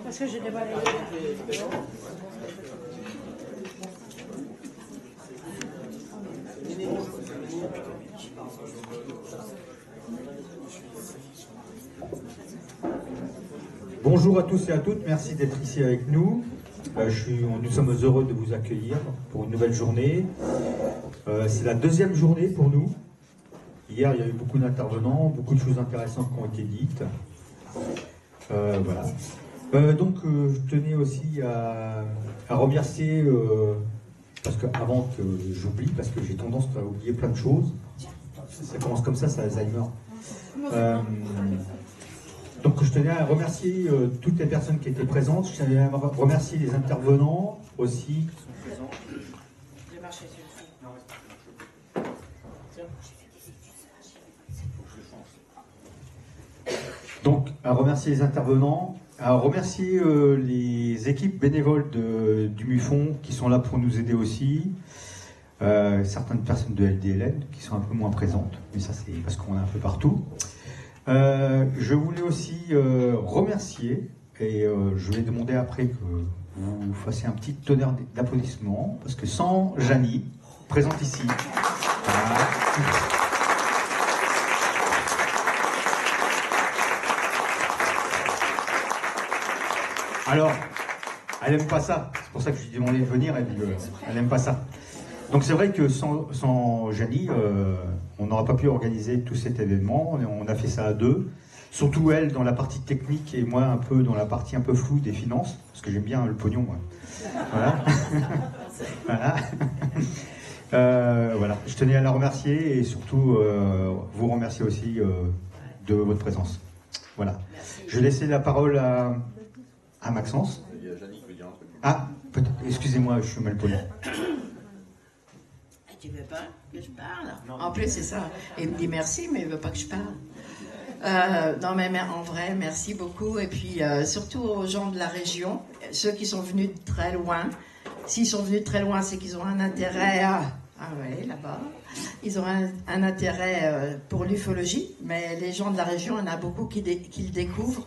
Parce que j'ai des balais. Bonjour à tous et à toutes, merci d'être ici avec nous. Nous sommes heureux de vous accueillir pour une nouvelle journée. C'est la deuxième journée pour nous. Hier, il y a eu beaucoup d'intervenants, beaucoup de choses intéressantes qui ont été dites. Voilà. Je tenais aussi à remercier, parce que avant que j'oublie, parce que j'ai tendance à oublier plein de choses. Ça commence comme ça, c'est Alzheimer. Donc je tenais à remercier toutes les personnes qui étaient présentes. Je tenais à remercier les intervenants aussi. Donc à remercier les intervenants, à remercier les équipes bénévoles du MUFON qui sont là pour nous aider aussi. Certaines personnes de LDLN qui sont un peu moins présentes, mais ça c'est parce qu'on est un peu partout. Je voulais aussi remercier, et je vais demander après que vous fassiez un petit tonnerre d'applaudissements, parce que sans Janie, présente ici. Voilà. Alors, elle n'aime pas ça, c'est pour ça que je lui ai demandé de venir, elle n'aime pas ça. Donc c'est vrai que sans Janie, on n'aurait pas pu organiser tout cet événement, on a fait ça à deux, surtout elle dans la partie technique et moi un peu dans la partie un peu floue des finances, parce que j'aime bien le pognon, moi. Voilà. Voilà. Voilà. Je tenais à la remercier et surtout vous remercier aussi de votre présence. Voilà. Je vais laisser la parole à Maxence. Il y a Janie qui veut dire un truc. Ah, excusez-moi, je suis mal poli. Tu veux pas que je parle? En plus, c'est ça. Il me dit merci, mais il veut pas que je parle. Non, mais en vrai, merci beaucoup. Et puis, surtout aux gens de la région, ceux qui sont venus de très loin. S'ils sont venus de très loin, c'est qu'ils ont un intérêt à... Ah ouais, là-bas. Ils ont un intérêt pour l'ufologie, mais les gens de la région, il y en a beaucoup qui le découvrent.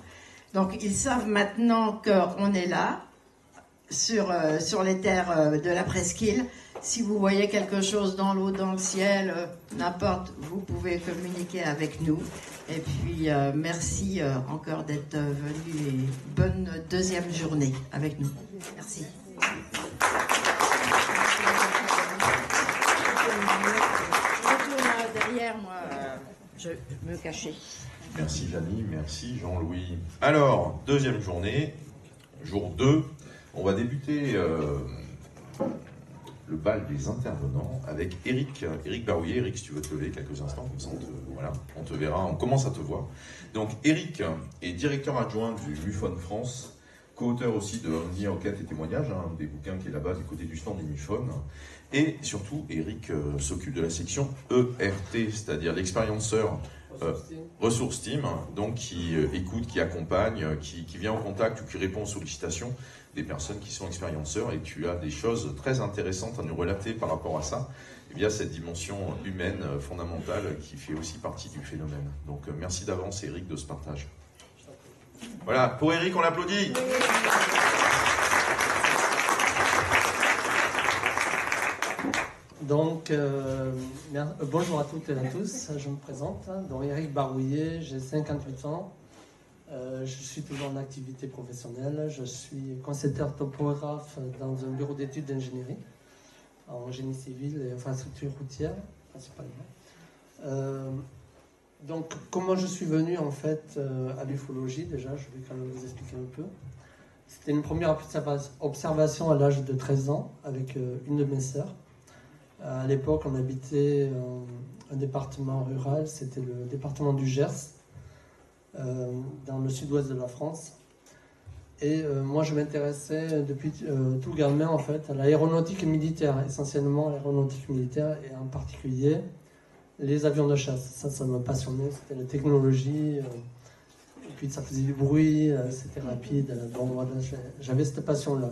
Donc, ils savent maintenant qu'on est là, sur les terres de la presqu'île. Si vous voyez quelque chose dans l'eau, dans le ciel, n'importe, vous pouvez communiquer avec nous. Et puis, merci encore d'être venus et bonne deuxième journée avec nous. Merci. Derrière moi, je me cachais. Merci Janie, merci Jean-Louis. Alors, deuxième journée, jour 2, on va débuter le bal des intervenants avec Eric Barouillet. Eric, si tu veux te lever quelques instants, comme ça on te verra, on commence à te voir. Donc Eric est directeur adjoint du MUFON France, co-auteur aussi de Omni Enquête et Témoignages, des bouquins qui est là-bas du côté du stand du MUFON. Et surtout, Eric s'occupe de la section ERT, c'est-à-dire l'expérienceur ressources team, donc qui écoute, qui accompagne, qui vient en contact ou qui répond aux sollicitations des personnes qui sont expérienceurs. Et tu as des choses très intéressantes à nous relater par rapport à ça, et bien cette dimension humaine fondamentale qui fait aussi partie du phénomène. Donc merci d'avance Eric de ce partage. Voilà, pour Eric on l'applaudit. Donc, bonjour à toutes et à tous, je me présente, donc Eric Barouillet, j'ai 58 ans, je suis toujours en activité professionnelle, je suis concepteur topographe dans un bureau d'études d'ingénierie, en génie civil et infrastructure routière, principalement. Donc, comment je suis venu en fait à l'ufologie, déjà, je vais quand même vous expliquer un peu. C'était une première observation à l'âge de 13 ans avec une de mes sœurs. À l'époque, on habitait un département rural, c'était le département du Gers, dans le sud-ouest de la France. Et moi, je m'intéressais depuis tout gamin, en fait, à l'aéronautique militaire, essentiellement l'aéronautique militaire, et en particulier les avions de chasse. Ça me passionnait, c'était la technologie. Et puis ça faisait du bruit, c'était rapide. Bon, voilà, j'avais cette passion-là.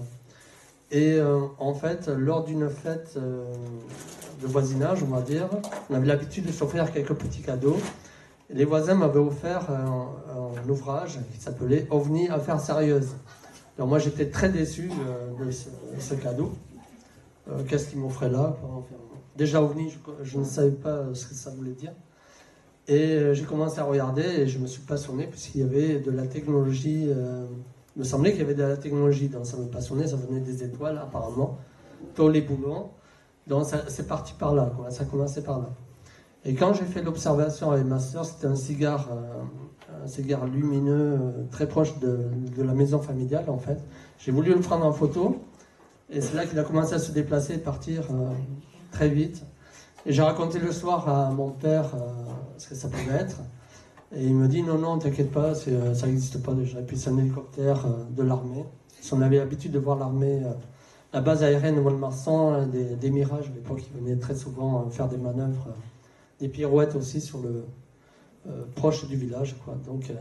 Et en fait, lors d'une fête de voisinage, on va dire, on avait l'habitude de s'offrir quelques petits cadeaux. Et les voisins m'avaient offert un ouvrage qui s'appelait OVNI Affaires sérieuses. Alors moi, j'étais très déçu de ce cadeau. Qu'est-ce qu'ils m'offraient là, quoi. Déjà, OVNI, je ne savais pas ce que ça voulait dire. Et j'ai commencé à regarder et je me suis passionné puisqu'il y avait de la technologie. Il me semblait qu'il y avait de la technologie, donc ça me passionnait, ça venait des étoiles apparemment, tous les boulons. Donc c'est parti par là, quoi. Ça a commencé par là. Et quand j'ai fait l'observation avec ma soeur, c'était un cigare lumineux très proche de la maison familiale en fait. J'ai voulu le prendre en photo et c'est là qu'il a commencé à se déplacer et partir très vite. Et j'ai raconté le soir à mon père ce que ça pouvait être. Et il me dit non, t'inquiète pas, ça n'existe pas déjà. Et puis c'est un hélicoptère de l'armée. On avait l'habitude de voir l'armée, la base aérienne de Mont-de-Marsan, des Mirages à l'époque, ils venaient très souvent faire des manœuvres, des pirouettes aussi sur le proche du village, quoi. Donc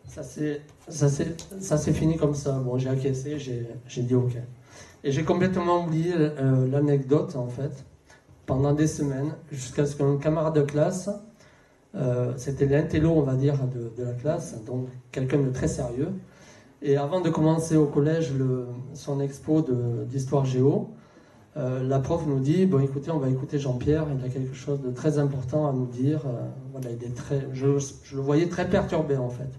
ça s'est fini comme ça. Bon, j'ai acquiescé, j'ai dit ok. Et j'ai complètement oublié l'anecdote en fait, pendant des semaines, jusqu'à ce qu'un camarade de classe, c'était l'intello, on va dire, de la classe, donc quelqu'un de très sérieux. Et avant de commencer au collège son expo d'histoire géo, la prof nous dit, bon écoutez, on va écouter Jean-Pierre, il a quelque chose de très important à nous dire. Voilà, je le voyais très perturbé en fait.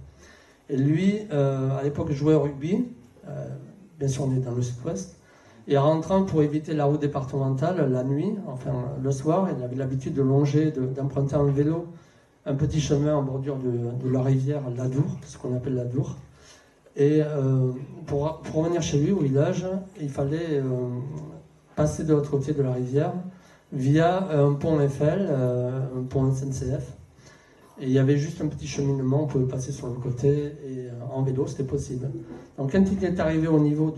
Et lui, à l'époque, jouait au rugby, bien sûr on est dans le sud-ouest, et en rentrant pour éviter la route départementale, la nuit, enfin le soir, il avait l'habitude de longer, d'emprunter en vélo un petit chemin en bordure de la rivière l'Adour, ce qu'on appelle l'Adour. Et pour revenir chez lui, au village, il fallait passer de l'autre côté de la rivière via un pont Eiffel, un pont SNCF. Et il y avait juste un petit cheminement, on pouvait passer sur le côté et en vélo, c'était possible. Donc quand il est arrivé au niveau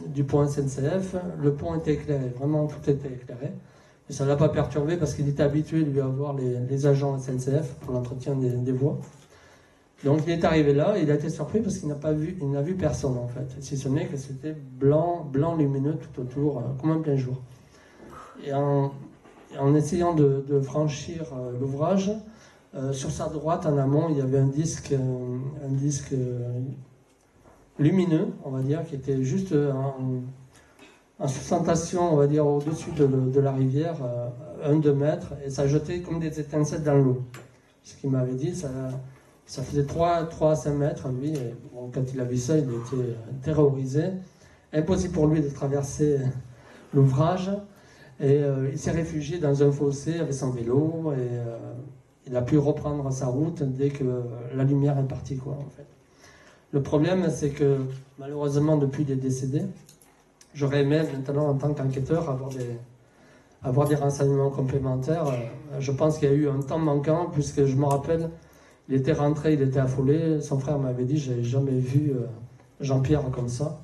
du pont SNCF, le pont était éclairé, vraiment tout était éclairé. Et ça ne l'a pas perturbé parce qu'il était habitué lui à voir les agents SNCF pour l'entretien des voies. Donc il est arrivé là et il a été surpris parce qu'il n'a vu personne en fait. Si ce n'est que c'était blanc lumineux tout autour, comme un plein jour. Et en essayant de franchir l'ouvrage, sur sa droite en amont, il y avait un disque lumineux, on va dire, qui était juste en sustentation, on va dire, au-dessus de la rivière, 1-2 mètres, et ça jetait comme des étincelles dans l'eau. Ce qu'il m'avait dit, ça faisait 3 à 5 mètres, lui, et bon, quand il a vu ça, il était terrorisé. Impossible pour lui de traverser l'ouvrage, et il s'est réfugié dans un fossé avec son vélo, et il a pu reprendre sa route dès que la lumière est partie, quoi, en fait. Le problème, c'est que, malheureusement, depuis il est décédé, j'aurais aimé maintenant, en tant qu'enquêteur, avoir des renseignements complémentaires. Je pense qu'il y a eu un temps manquant, puisque je me rappelle, il était rentré, il était affolé. Son frère m'avait dit, j'avais jamais vu Jean-Pierre comme ça.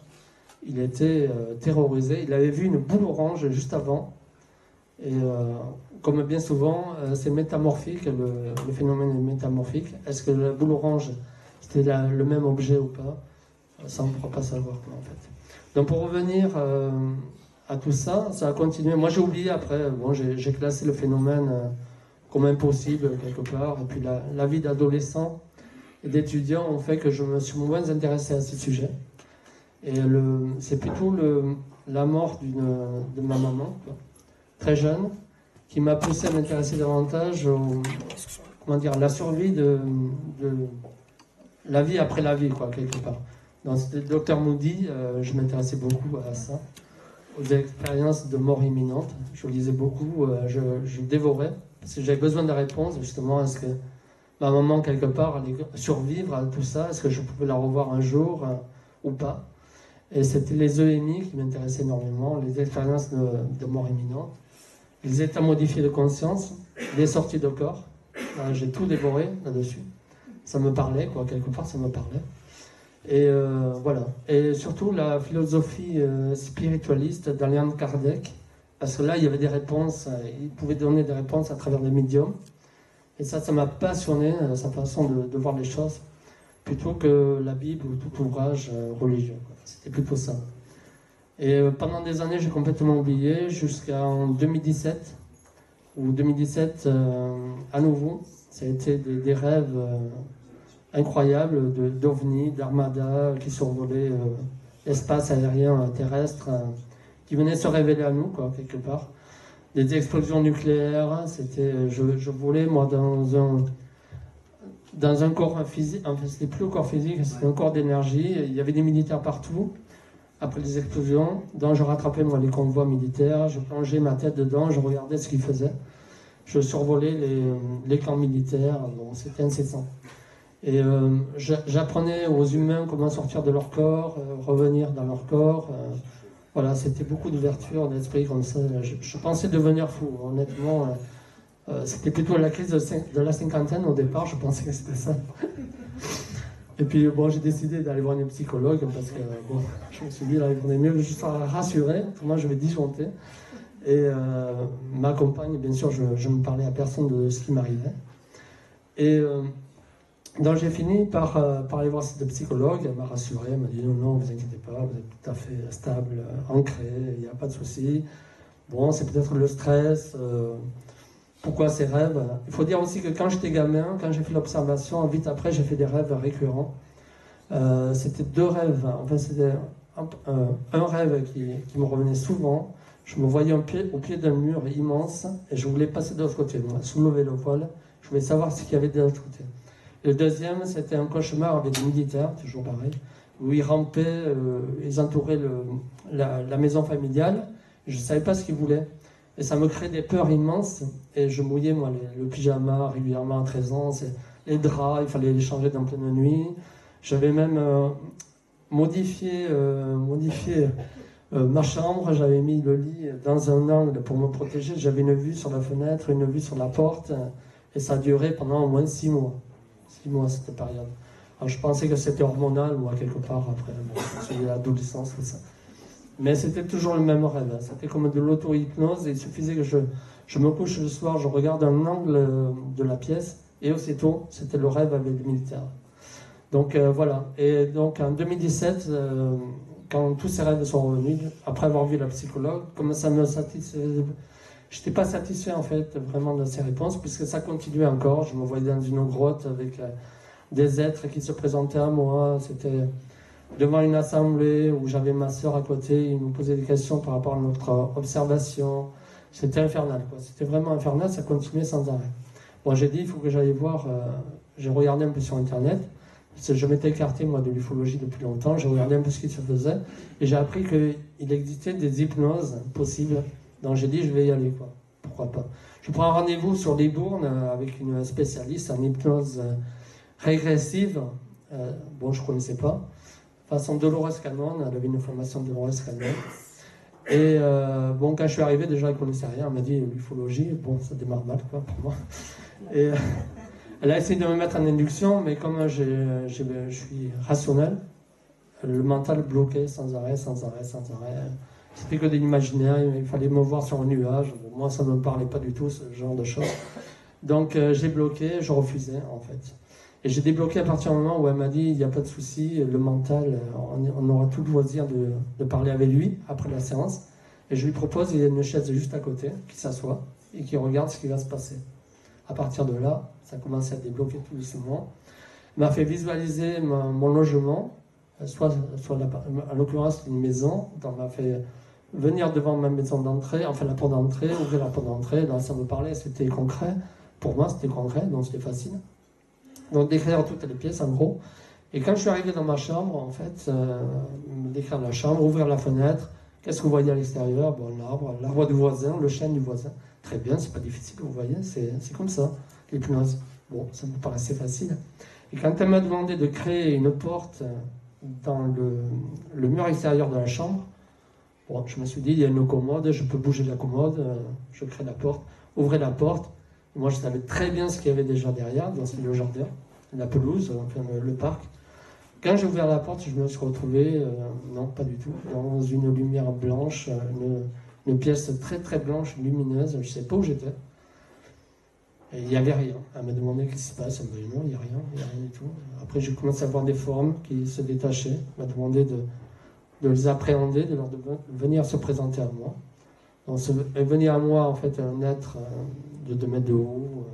Il était terrorisé. Il avait vu une boule orange juste avant. Et comme bien souvent, c'est métamorphique, le phénomène est métamorphique. Est-ce que la boule orange, c'était le même objet ou pas? Ça, on ne pourra pas savoir, quoi, en fait. Donc pour revenir à tout ça, ça a continué. Moi j'ai oublié après, bon, j'ai classé le phénomène comme impossible quelque part. Et puis la vie d'adolescent et d'étudiant ont fait que je me suis moins intéressé à ce sujet. Et c'est plutôt la mort de ma maman, quoi, très jeune, qui m'a poussé à m'intéresser davantage à la survie de la vie après la vie, quoi, quelque part. Dans le Dr Moody, je m'intéressais beaucoup à ça, aux expériences de mort imminente. Je lisais beaucoup, je dévorais, parce que j'avais besoin de réponses, justement, est-ce que ma maman, quelque part, allait survivre à tout ça? Est-ce que je pouvais la revoir un jour ou pas? Et c'était les EMI qui m'intéressaient énormément, les expériences de mort imminente, les états modifiés de conscience, les sorties de corps. J'ai tout dévoré là-dessus. Ça me parlait, quoi, quelque part, ça me parlait. Et voilà. Et surtout la philosophie spiritualiste d'Alain Kardec, parce que là, il y avait des réponses, il pouvait donner des réponses à travers des médiums. Et ça m'a passionné, sa façon de voir les choses. plutôt que la Bible ou tout ouvrage religieux. C'était plutôt ça. Et pendant des années, j'ai complètement oublié, jusqu'en 2017, où 2017, à nouveau, ça a été des rêves incroyables d'ovnis, d'armadas qui survolaient l'espace aérien terrestre, qui venaient se révéler à nous, quoi, quelque part. Des explosions nucléaires, je volais, moi, dans un corps physique, enfin, c'était plus un corps physique, c'était un corps d'énergie. Il y avait des militaires partout, après les explosions. Donc, je rattrapais, moi, les convois militaires, je plongeais ma tête dedans, je regardais ce qu'ils faisaient. Je survolais les camps militaires, donc c'était incessant. Et j'apprenais aux humains comment sortir de leur corps, revenir dans leur corps. Voilà, c'était beaucoup d'ouverture d'esprit comme ça. Je pensais devenir fou, honnêtement. C'était plutôt la crise de la cinquantaine au départ, je pensais que c'était ça. Et puis bon, j'ai décidé d'aller voir une psychologue parce que bon, je me suis dit, là, il vaudrait mieux juste rassurer, moi je vais disjoncter. Et ma compagne, bien sûr, je ne parlais à personne de ce qui m'arrivait. Et donc j'ai fini par aller voir cette psychologue, elle m'a rassuré, elle m'a dit non, vous inquiétez pas, vous êtes tout à fait stable, ancré, il n'y a pas de souci. Bon, c'est peut-être le stress, pourquoi ces rêves? Il faut dire aussi que quand j'étais gamin, quand j'ai fait l'observation, vite après j'ai fait des rêves récurrents. C'était deux rêves, enfin c'était un rêve qui me revenait souvent. Je me voyais au pied d'un mur immense et je voulais passer de l'autre côté, moi, soulever le voile, je voulais savoir ce qu'il y avait de l'autre côté. Et le deuxième, c'était un cauchemar avec des militaires, toujours pareil, où ils rampaient, ils entouraient la maison familiale, et je ne savais pas ce qu'ils voulaient. Et ça me créait des peurs immenses, et je mouillais, moi, le pyjama régulièrement à 13 ans, les draps, il fallait les changer dans pleine nuit. J'avais même modifié ma chambre, j'avais mis le lit dans un angle pour me protéger, j'avais une vue sur la fenêtre, une vue sur la porte, et ça a duré pendant au moins 6 mois. 6 mois cette période. Alors, je pensais que c'était hormonal, moi, quelque part, après, bon, l'adolescence, tout ça. Mais c'était toujours le même rêve, hein. C'était comme de l'auto-hypnose, il suffisait que je me couche le soir, je regarde un angle de la pièce, et aussitôt, c'était le rêve avec les militaires. Donc voilà, et donc en 2017, quand tous ces rêves sont revenus, après avoir vu la psychologue, comme ça me satisfaisait, je n'étais pas satisfait en fait vraiment de ces réponses, puisque ça continuait encore. Je me voyais dans une grotte avec des êtres qui se présentaient à moi. C'était devant une assemblée où j'avais ma sœur à côté, ils nous posaient des questions par rapport à notre observation. C'était infernal, quoi. C'était vraiment infernal, ça continuait sans arrêt. Bon, j'ai dit, il faut que j'aille voir, j'ai regardé un peu sur Internet. Je m'étais écarté, moi, de l'ufologie depuis longtemps. J'ai regardé un peu ce qui se faisait. Et j'ai appris qu'il existait des hypnoses possibles. Donc j'ai dit, je vais y aller, quoi. Pourquoi pas. Je prends un rendez-vous sur Libourne avec une spécialiste en hypnose régressive. Bon, je ne connaissais pas. Façon Dolores Cannon, elle avait une formation de Dolores Cannon. Et bon, quand je suis arrivé, déjà, elle ne connaissait rien. Elle m'a dit, l'ufologie, bon, ça démarre mal, quoi, pour moi. Et elle a essayé de me mettre en induction, mais comme je suis rationnel, le mental bloquait sans arrêt. C'était que de l'imaginaire, il fallait me voir sur un nuage. Bon, moi, ça ne me parlait pas du tout, ce genre de choses. Donc, j'ai bloqué, je refusais, en fait. Et j'ai débloqué à partir du moment où elle m'a dit, il n'y a pas de souci, le mental, on aura tout le loisir de parler avec lui après la séance. Et je lui propose, il y a une chaise juste à côté, qui s'assoit et qui regarde ce qui va se passer. À partir de là, ça a commencé à débloquer tout doucement. Elle m'a fait visualiser mon logement, en l'occurrence une maison, donc elle m'a fait venir devant ma maison d'entrée, enfin la porte d'entrée, ouvrir la porte d'entrée, donc ça me parlait, c'était concret. Pour moi, c'était concret, donc c'était facile. Donc décrire toutes les pièces, en gros. Et quand je suis arrivé dans ma chambre, en fait, décrire la chambre, ouvrir la fenêtre, qu'est-ce que vous voyez à l'extérieur? Bon, l'arbre du voisin, le chêne du voisin. Très bien, c'est pas difficile, vous voyez, c'est comme ça, l'hypnose. Bon, ça me paraissait facile. Et quand elle m'a demandé de créer une porte dans le mur extérieur de la chambre, bon, je me suis dit, il y a une commode, je peux bouger la commode, je crée la porte, ouvrez la porte. Et moi, je savais très bien ce qu'il y avait déjà derrière, dans le jardin, la pelouse, enfin, le parc. Quand j'ai ouvert la porte, je me suis retrouvé, non, pas du tout, dans une lumière blanche, une pièce très très blanche, lumineuse, je ne sais pas où j'étais. Et il n'y avait rien. Elle m'a demandé qu'est-ce qui se passe. Elle m'a dit non, il n'y a rien du tout. Après, j'ai commencé à voir des formes qui se détachaient. Elle m'a demandé de les appréhender, de leur venir se présenter à moi. Donc, venir à moi, en fait, un être de 2 mètres de haut,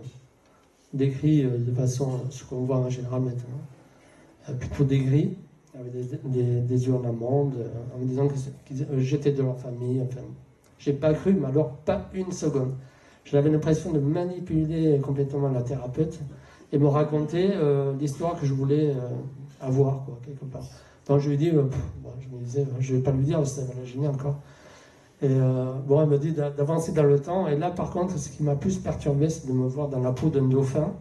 décrit de façon, ce qu'on voit en général maintenant, plutôt dégris, avec des yeux en amande, en me disant qu'ils j'étais de leur famille. Enfin, j'ai pas cru, mais alors pas une seconde. J'avais l'impression de manipuler complètement la thérapeute et me raconter l'histoire que je voulais avoir, quoi, quelque part. Donc je lui ai dit, je me disais, je vais pas lui dire, ça va la gêner encore. Et bon, elle me dit d'avancer dans le temps. Et là, par contre, ce qui m'a plus perturbé, c'est de me voir dans la peau d'un dauphin,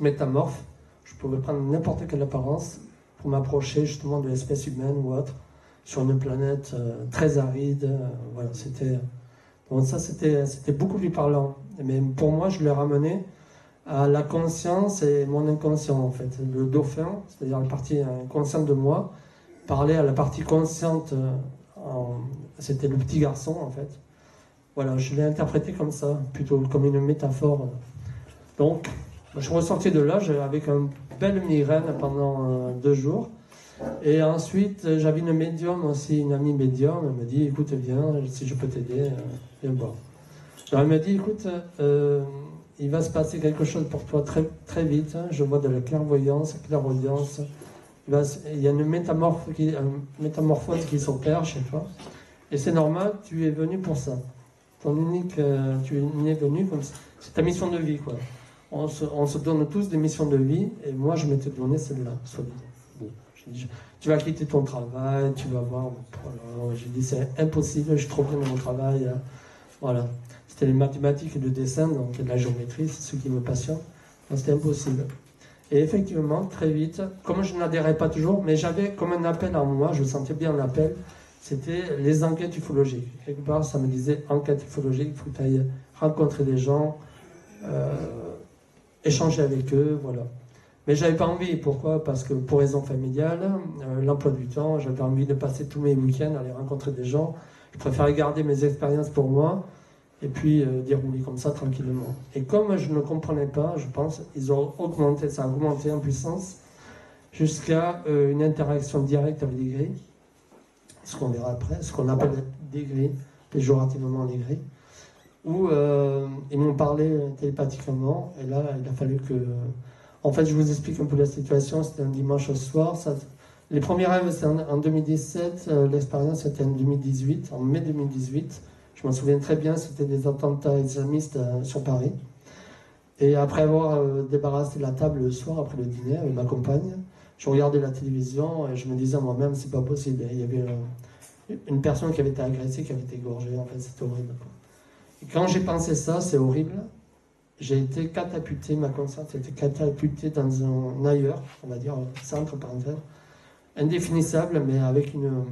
métamorphe. Je pouvais prendre n'importe quelle apparence pour m'approcher justement de l'espèce humaine ou autre, sur une planète très aride. Voilà, c'était... Donc ça, c'était beaucoup plus parlant. Mais pour moi, je l'ai ramené à la conscience et mon inconscient, en fait. Le dauphin, c'est-à-dire la partie inconsciente de moi, parlait à la partie consciente... C'était le petit garçon, en fait. Voilà, je l'ai interprété comme ça, plutôt comme une métaphore. Donc, je suis ressorti de là avec une belle migraine pendant 2 jours. Et ensuite, j'avais une médium aussi, une amie médium. Elle me dit, écoute, viens, si je peux t'aider, viens voir. Alors, elle me dit, écoute, il va se passer quelque chose pour toi très, très vite. Je vois de la clairvoyance. Il y a une métamorphose qui s'opère chez toi. Et c'est normal, tu es venu pour ça. Tu es venu comme ça. C'est ta mission de vie, quoi. On se donne tous des missions de vie, et moi, je m'étais donné celle-là, soi-disant. Bon, tu vas quitter ton travail, tu vas voir. Voilà. J'ai dit, c'est impossible, je suis trop bien dans mon travail. Voilà. C'était les mathématiques et le dessin, donc la géométrie, c'est ce qui me passionne. Donc c'était impossible. Et effectivement, très vite, comme je n'adhérais pas toujours, mais j'avais comme un appel en moi, je sentais bien l'appel, c'était les enquêtes ufologiques. Quelque part, ça me disait enquête ufologique, il faut que tu ailles rencontrer des gens, échanger avec eux, voilà. Mais j'avais pas envie, pourquoi? Parce que pour raison familiale, l'emploi du temps, j'avais envie de passer tous mes week-ends à aller rencontrer des gens. Je préférais garder mes expériences pour moi, et puis dérouler comme ça tranquillement. Et comme je ne comprenais pas, je pense, ça a augmenté en puissance jusqu'à une interaction directe avec les grilles, ce qu'on verra après, ce qu'on appelle des grilles, péjorativement les grilles, où ils m'ont parlé télépathiquement, et là il a fallu que... En fait, je vous explique un peu la situation, c'était un dimanche au soir, les premiers rêves c'était en 2017, l'expérience c'était en 2018, en mai 2018. Je m'en souviens très bien, c'était des attentats islamistes sur Paris. Et après avoir débarrassé la table le soir, après le dîner, avec ma compagne, je regardais la télévision et je me disais à moi-même, c'est pas possible. Il y avait une personne qui avait été agressée, qui avait été égorgée, en fait, c'était horrible. Et quand j'ai pensé ça, c'est horrible, j'ai été catapulté, ma conscience a été catapultée dans un ailleurs, on va dire, centre parenthèse, indéfinissable, mais avec une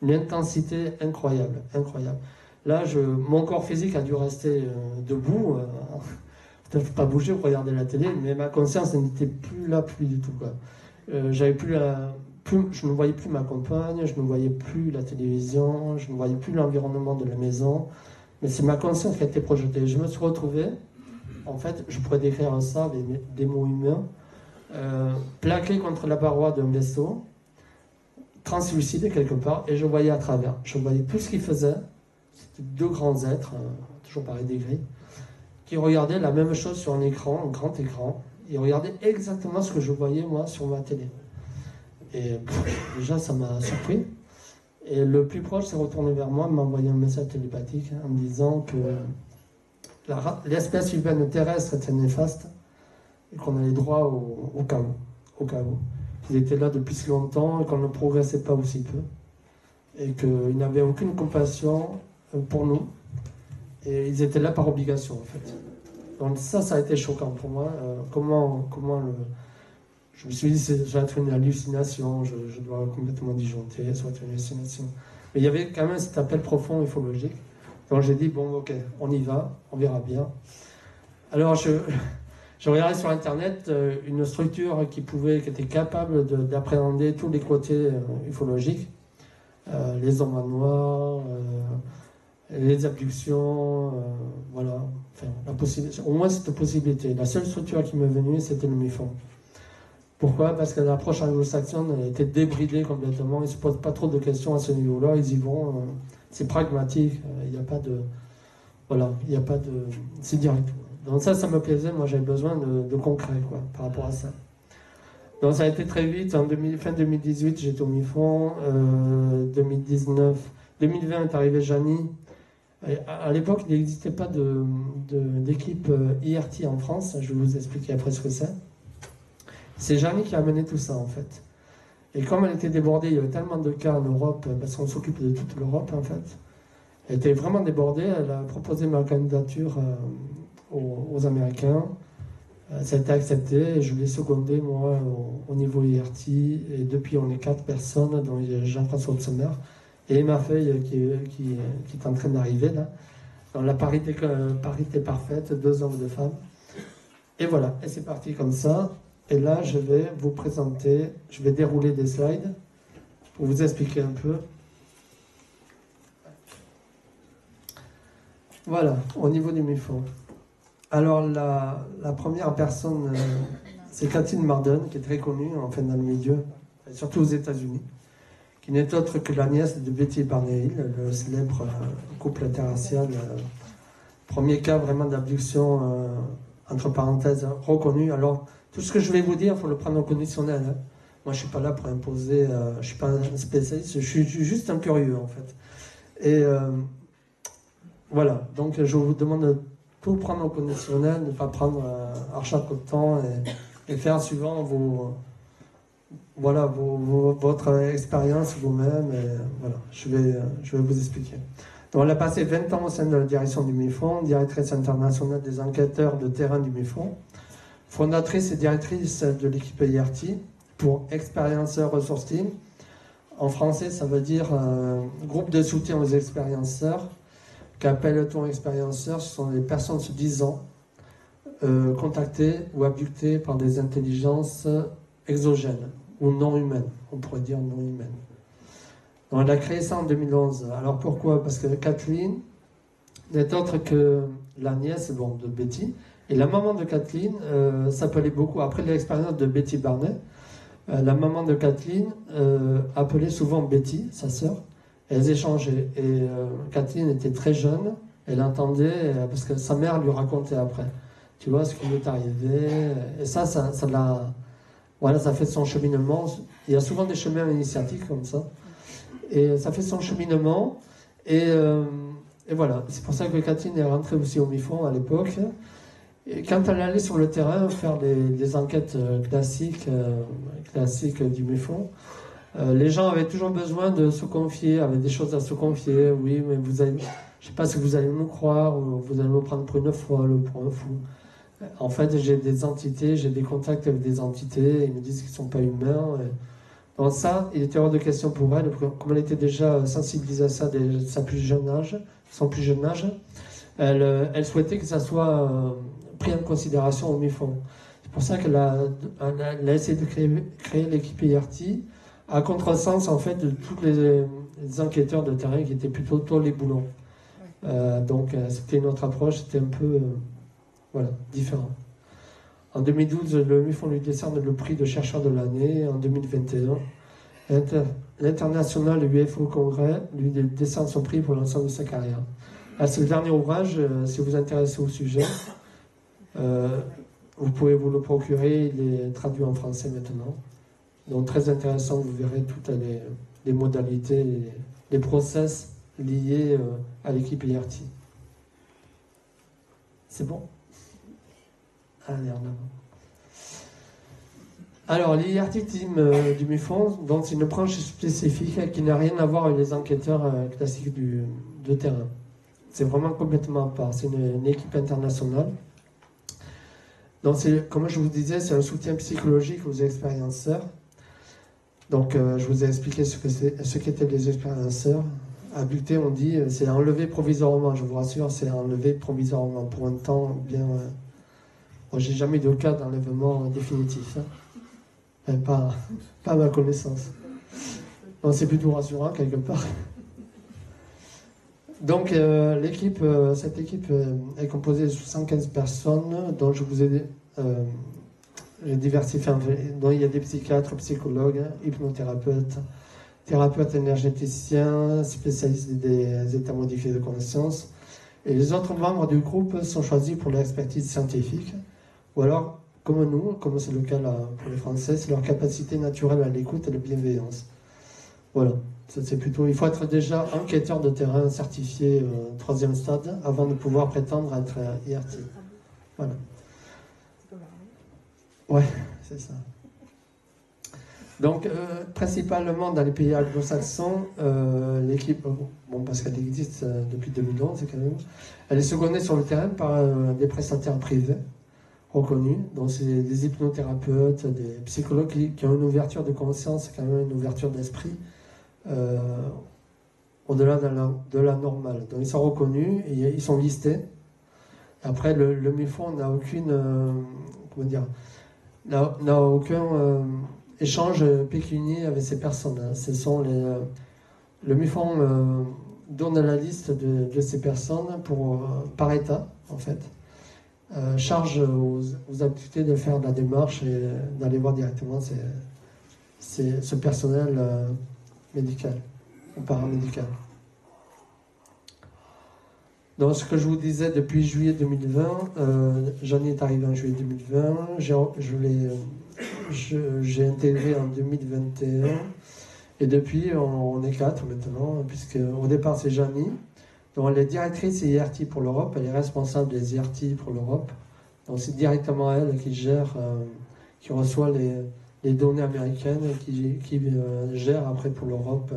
intensité incroyable, incroyable. Là, mon corps physique a dû rester debout, peut-être pas bouger ou regarder la télé, mais ma conscience n'était plus là, plus du tout, quoi. Je ne voyais plus ma compagne, je ne voyais plus la télévision, je ne voyais plus l'environnement de la maison, mais c'est ma conscience qui a été projetée. Je me suis retrouvé, en fait, je pourrais décrire ça avec des mots humains, plaqué contre la paroi d'un vaisseau, translucide quelque part, et je voyais à travers. Je voyais tout ce qu'ils faisaient. C'était 2 grands êtres, toujours pareil des gris, qui regardaient la même chose sur un écran, un grand écran. Ils regardaient exactement ce que je voyais moi sur ma télé. Et déjà, ça m'a surpris. Et le plus proche s'est retourné vers moi, m'a envoyé un message télépathique en me disant que l'espèce humaine terrestre était néfaste et qu'on allait droit au chaos. Au chaos. Ils étaient là depuis si longtemps et qu'on ne progressait pas aussi peu. Et qu'ils n'avaient aucune compassion pour nous. Et ils étaient là par obligation, en fait. Donc ça a été choquant pour moi. Je me suis dit, ça va être une hallucination, je dois complètement disjoncter, ça va être une hallucination. Mais il y avait quand même cet appel profond ufologique. Donc j'ai dit, bon, ok, on y va, on verra bien. Alors je regardais sur Internet une structure qui était capable d'appréhender tous les côtés ufologiques, les hommes en noir, les abductions, voilà. Enfin, au moins cette possibilité. La seule structure qui m'est venue, c'était le MUFON. Pourquoi? Parce que l'approche anglo-saxonne a été débridée complètement. Ils ne se posent pas trop de questions à ce niveau-là. Ils y vont. C'est pragmatique. Il n'y a pas de... Voilà, il n'y a pas de... C'est direct. Donc ça me plaisait. Moi, j'avais besoin de concret, quoi, par rapport à ça. Donc ça a été très vite. Fin 2018, j'étais au MUFON. 2020 est arrivé Jani. À l'époque, il n'existait pas d'équipe IRT en France. Je vais vous expliquer après ce que c'est. C'est Jani qui a amené tout ça, en fait. Et comme elle était débordée, il y avait tellement de cas en Europe, parce qu'on s'occupe de toute l'Europe, en fait. Elle était vraiment débordée. Elle a proposé ma candidature aux Américains. Ça a été accepté. Et je l'ai secondé, moi, au niveau IRT. Et depuis, on est 4 personnes, dont il y a Jean-François Obsemer. Et Emma Feuille, qui est en train d'arriver, là. Donc, la parité parfaite, 2 hommes, 2 femmes. Et voilà. Et c'est parti comme ça. Et là, je vais vous présenter, je vais dérouler des slides pour vous expliquer un peu. Voilà, au niveau du MUFON. Alors, la première personne, c'est Kathleen Marden, qui est très connue, enfin, dans le milieu, surtout aux États-Unis, qui n'est autre que la nièce de Betty Barney Hill, le célèbre couple interracial, premier cas vraiment d'abduction, entre parenthèses, reconnu. Alors, tout ce que je vais vous dire, il faut le prendre au conditionnel. Hein. Moi, je ne suis pas là pour imposer, je ne suis pas un spécialiste, je suis juste un curieux, en fait. Et voilà, donc je vous demande de tout prendre au conditionnel, ne pas prendre à chaque temps et faire suivant votre expérience vous-même. Voilà, je vais vous expliquer. Donc, elle a passé 20 ans au sein de la direction du MUFON, directrice internationale des enquêteurs de terrain du MUFON, fondatrice et directrice de l'équipe IRT pour Expérienceurs Ressources Team. En français, ça veut dire groupe de soutien aux expérienceurs. Qu'appelle-t-on expérienceurs? Ce sont les personnes se disant contactées ou abductées par des intelligences exogènes ou non humaines. On pourrait dire non humaines. Donc, elle a créé ça en 2011. Alors pourquoi? Parce que Kathleen n'est autre que la nièce de Betty. Et la maman de Kathleen s'appelait beaucoup, après l'expérience de Betty Barney, la maman de Kathleen appelait souvent Betty, sa sœur. Elles échangeaient. Et Kathleen était très jeune, elle entendait, parce que sa mère lui racontait après. Tu vois ce qui lui est arrivé. Et ça l'a. Voilà, ça fait son cheminement. Il y a souvent des chemins initiatiques comme ça. Et ça fait son cheminement. Et voilà, c'est pour ça que Kathleen est rentrée aussi au MUFON à l'époque. Et quand elle allait sur le terrain faire les enquêtes classiques du MUFON, les gens avaient toujours besoin de se confier, avaient des choses à se confier. Oui, mais je ne sais pas si vous allez me croire, ou vous allez me prendre pour une folle ou pour un fou. En fait, j'ai des entités, j'ai des contacts avec des entités, ils me disent qu'ils ne sont pas humains. Donc ça, il était hors de question pour elle, comme elle était déjà sensibilisée à ça dès son plus jeune âge, elle souhaitait que ça soit pris en considération au MUFON. C'est pour ça qu'elle a essayé de créer l'équipe IRT à contresens en fait de tous les enquêteurs de terrain qui étaient plutôt les boulons. Donc c'était une autre approche, c'était un peu différent. En 2012, le MUFON lui décerne le prix de chercheur de l'année. En 2021, l'international UFO Congrès lui décerne son prix pour l'ensemble de sa carrière. C'est le dernier ouvrage, si vous vous intéressez au sujet. Vous pouvez vous le procurer, il est traduit en français maintenant. Donc très intéressant, vous verrez toutes les modalités, les process liés à l'équipe IRT. C'est bon? Allez, en avant. Alors, l'IRT Team du MUFON, donc c'est une branche spécifique qui n'a rien à voir avec les enquêteurs classiques de terrain. C'est vraiment complètement à part. C'est une équipe internationale. Donc, comme je vous disais, c'est un soutien psychologique aux expérienceurs. Donc, je vous ai expliqué ce qu'étaient les expérienceurs. Abducté, on dit, c'est enlevé provisoirement, je vous rassure, c'est enlevé provisoirement pour un temps bien. Moi, j'ai jamais eu de cas d'enlèvement définitif. Hein. Enfin, pas à ma connaissance. Donc, c'est plutôt rassurant quelque part. Donc cette équipe est composée de 75 personnes dont je vous ai diversifié, dont il y a des psychiatres, psychologues, hypnothérapeutes, thérapeutes énergéticiens, spécialistes des états modifiés de conscience. Et les autres membres du groupe sont choisis pour leur expertise scientifique, ou alors, comme nous, comme c'est le cas là, pour les Français, c'est leur capacité naturelle à l'écoute et la bienveillance. Voilà. C'est plutôt, il faut être déjà enquêteur de terrain certifié 3e stade avant de pouvoir prétendre être IRT. Voilà. Ouais, c'est ça. Donc, principalement dans les pays anglo-saxons, l'équipe, bon, parce qu'elle existe depuis 2011 quand même, elle est secondée sur le terrain par des prestataires privés reconnus. Donc, c'est des hypnothérapeutes, des psychologues qui ont une ouverture de conscience, quand même une ouverture d'esprit. Au-delà de la normale. Donc ils sont reconnus, et ils sont listés. Après, le MUFON n'a aucune, comment dire, n'a aucun échange pécunier avec ces personnes. Ce sont le MUFON donne la liste de ces personnes par État, en fait. Charge aux activités de faire la démarche et d'aller voir directement ce personnel médical ou paramédical. Donc, ce que je vous disais, depuis juillet 2020, Jeannie est arrivée en juillet 2020, j'ai intégré en 2021, et depuis, on est 4 maintenant, puisque au départ, c'est Jeannie, donc elle est directrice IRT pour l'Europe, elle est responsable des IRT pour l'Europe, donc c'est directement elle qui gère, qui reçoit les données américaines, qui gère après pour l'Europe,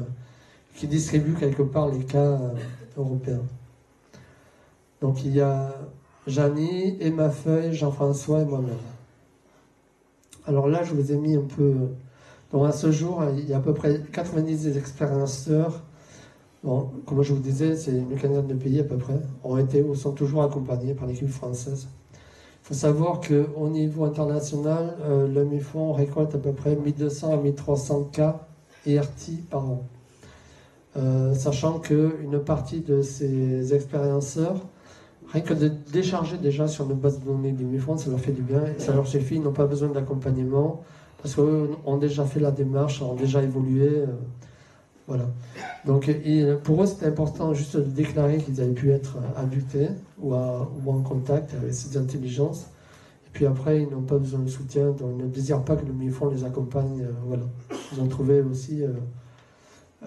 qui distribue quelque part les cas européens. Donc il y a Jeannie, Emma Feuille, Jean-François et moi-même. Alors là, je vous ai mis un peu... Donc à ce jour, il y a à peu près 90 expérienceurs. Bon, comme je vous disais, c'est une quinzaine de pays à peu près, ont été ou sont toujours accompagnés par l'équipe française. Il faut savoir qu'au niveau international, le MUFON récolte à peu près 1200 à 1300 cas IRT par an. Sachant qu'une partie de ces expérienceurs, rien que de décharger déjà sur une base de données du MUFON, ça leur fait du bien, ça leur suffit, ils n'ont pas besoin d'accompagnement, parce qu'eux ont déjà fait la démarche, ont déjà évolué. Voilà. Donc pour eux, c'était important juste de déclarer qu'ils avaient pu être abductés ou en contact avec ces intelligences. Et puis après, ils n'ont pas besoin de soutien, donc ils ne désirent pas que le MUFON les accompagne. Voilà. Ils ont trouvé aussi,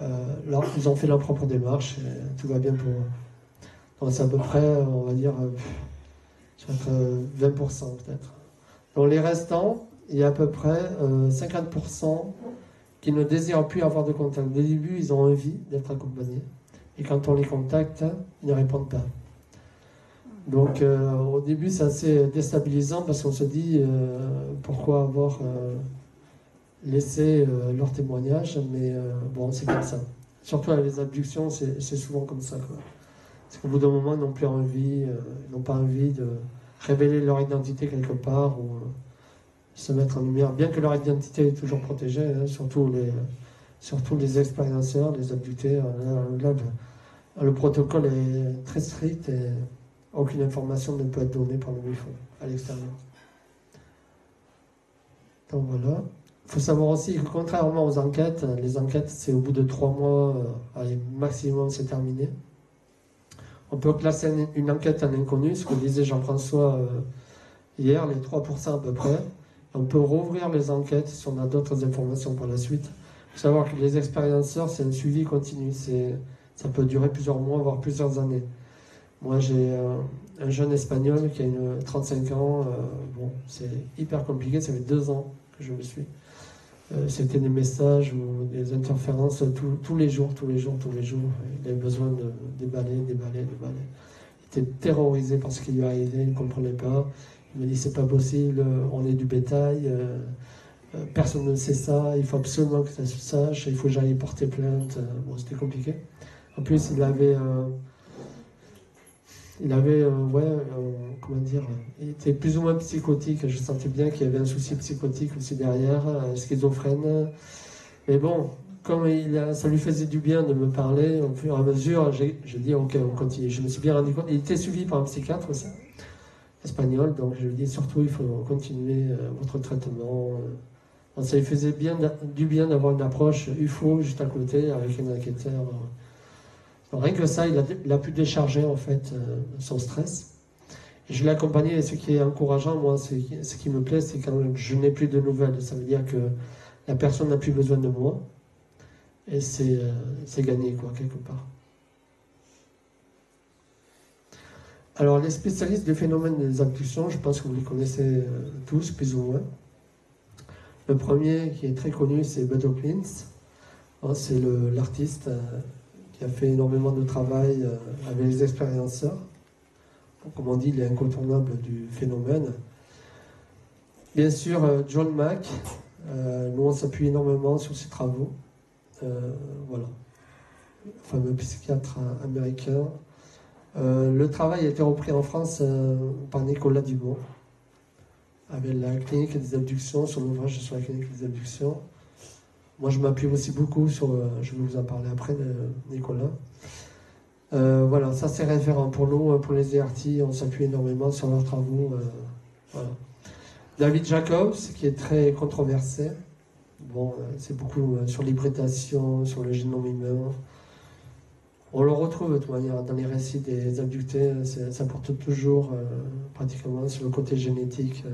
ils ont fait leur propre démarche et tout va bien pour eux. Donc c'est à peu près, on va dire, 20% peut-être. Donc les restants, il y a à peu près 50% qui ne désirent plus avoir de contact. Dès le début, ils ont envie d'être accompagnés. Et quand on les contacte, ils ne répondent pas. Donc au début, c'est assez déstabilisant parce qu'on se dit pourquoi avoir laissé leur témoignage, mais bon, c'est comme ça. Surtout avec les abductions, c'est souvent comme ça, quoi. Parce qu'au bout d'un moment, ils n'ont plus envie, ils n'ont pas envie de révéler leur identité quelque part ou se mettre en lumière, bien que leur identité est toujours protégée, hein, surtout les expérienceurs, les abductés. Là, le protocole est très strict et aucune information ne peut être donnée par le MUFON à l'extérieur. Donc voilà. Il faut savoir aussi que contrairement aux enquêtes, les enquêtes c'est au bout de 3 mois, allez, maximum c'est terminé. On peut classer une enquête en inconnu, ce que disait Jean-François hier, les 3% à peu près. On peut rouvrir les enquêtes si on a d'autres informations par la suite. Il faut savoir que les expérienceurs, c'est un suivi continu. Ça peut durer plusieurs mois, voire plusieurs années. Moi, j'ai un jeune espagnol qui a 35 ans. Bon, c'est hyper compliqué. Ça fait 2 ans que je le suis. C'était des messages ou des interférences tous les jours. Il avait besoin de déballer. Il était terrorisé par ce qui lui arrivait. Il ne comprenait pas. Il me dit c'est pas possible, on est du bétail, personne ne sait ça, il faut absolument que ça se sache, il faut que j'aille porter plainte. Bon, c'était compliqué. En plus, il avait comment dire, il était plus ou moins psychotique. Je sentais bien qu'il y avait un souci psychotique aussi derrière, schizophrène. Mais bon, comme ça lui faisait du bien de me parler, au fur et à mesure, j'ai dit ok, on continue. Je me suis bien rendu compte. Il était suivi par un psychiatre aussi, espagnol, donc je lui ai dit surtout il faut continuer votre traitement. Donc, ça lui faisait du bien d'avoir une approche UFO juste à côté avec un enquêteur. Donc, rien que ça, il a pu décharger en fait son stress. Et je l'ai accompagné et ce qui est encourageant, moi, ce qui me plaît, c'est quand je n'ai plus de nouvelles. Ça veut dire que la personne n'a plus besoin de moi. Et c'est gagné, quoi, quelque part. Alors, les spécialistes du phénomène des abductions, je pense que vous les connaissez tous, plus ou moins. Le premier, qui est très connu, c'est Bud Hopkins. C'est l'artiste qui a fait énormément de travail avec les expérienceurs. Comme on dit, il est incontournable du phénomène. Bien sûr, John Mack, nous on s'appuie énormément sur ses travaux. Voilà, le fameux psychiatre américain. Le travail a été repris en France par Nicolas Dumont, avec la clinique des abductions, son ouvrage sur la clinique des abductions. Moi, je m'appuie aussi beaucoup sur, je vais vous en parler après, Nicolas. Voilà, ça c'est référent pour nous, pour les ERT, on s'appuie énormément sur leurs travaux. Voilà. David Jacobs, qui est très controversé. Bon, c'est beaucoup sur l'hybridation, sur le génome humain. On le retrouve de toute manière dans les récits des abductés, ça porte toujours pratiquement sur le côté génétique.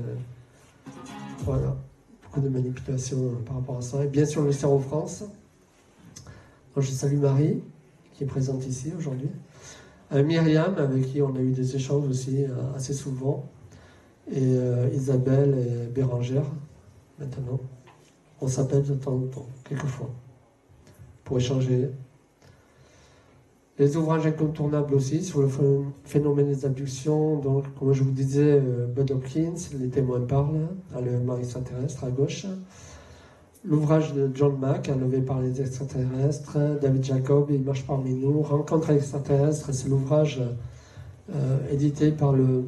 Voilà, beaucoup de manipulation par rapport à ça. Et bien sûr le Cerveau France. Donc, je salue Marie, qui est présente ici aujourd'hui. Myriam, avec qui on a eu des échanges aussi assez souvent. Et Isabelle et Bérangère, maintenant. On s'appelle de temps en temps, quelquefois, pour échanger. Les ouvrages incontournables aussi sur le phénomène des abductions. Donc, comme je vous disais, Bud Hopkins, Les témoins parlent, Enlèvement extraterrestre à gauche. L'ouvrage de John Mack, Enlevé par les extraterrestres. David Jacob, Il marche parmi nous. Rencontre extraterrestre, c'est l'ouvrage édité par le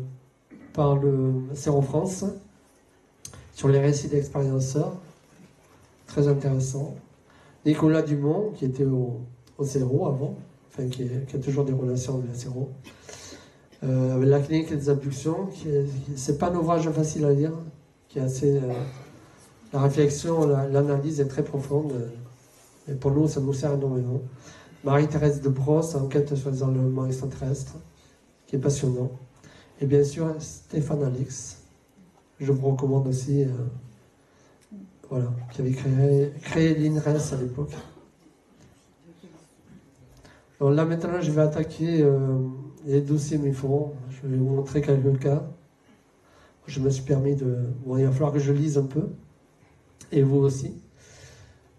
Cerveau France sur les récits d'expérienceurs. Très intéressant. Nicolas Dumont, qui était au Cerveau avant, enfin qui a toujours des relations avec le Cerveau. Avec la clinique des abductions, c'est pas un ouvrage facile à lire, qui est assez. La réflexion, l'analyse est très profonde, et pour nous, ça nous sert énormément. Marie-Thérèse de Brosse, Enquête sur les enlèvements extraterrestres, qui est passionnant. Et bien sûr, Stéphane Alix, je vous recommande aussi. Voilà, qui avait créé l'INRES à l'époque. Alors là, maintenant, je vais attaquer les dossiers MUFON. Je vais vous montrer quelques cas. Je me suis permis de... Bon, il va falloir que je lise un peu. Et vous aussi.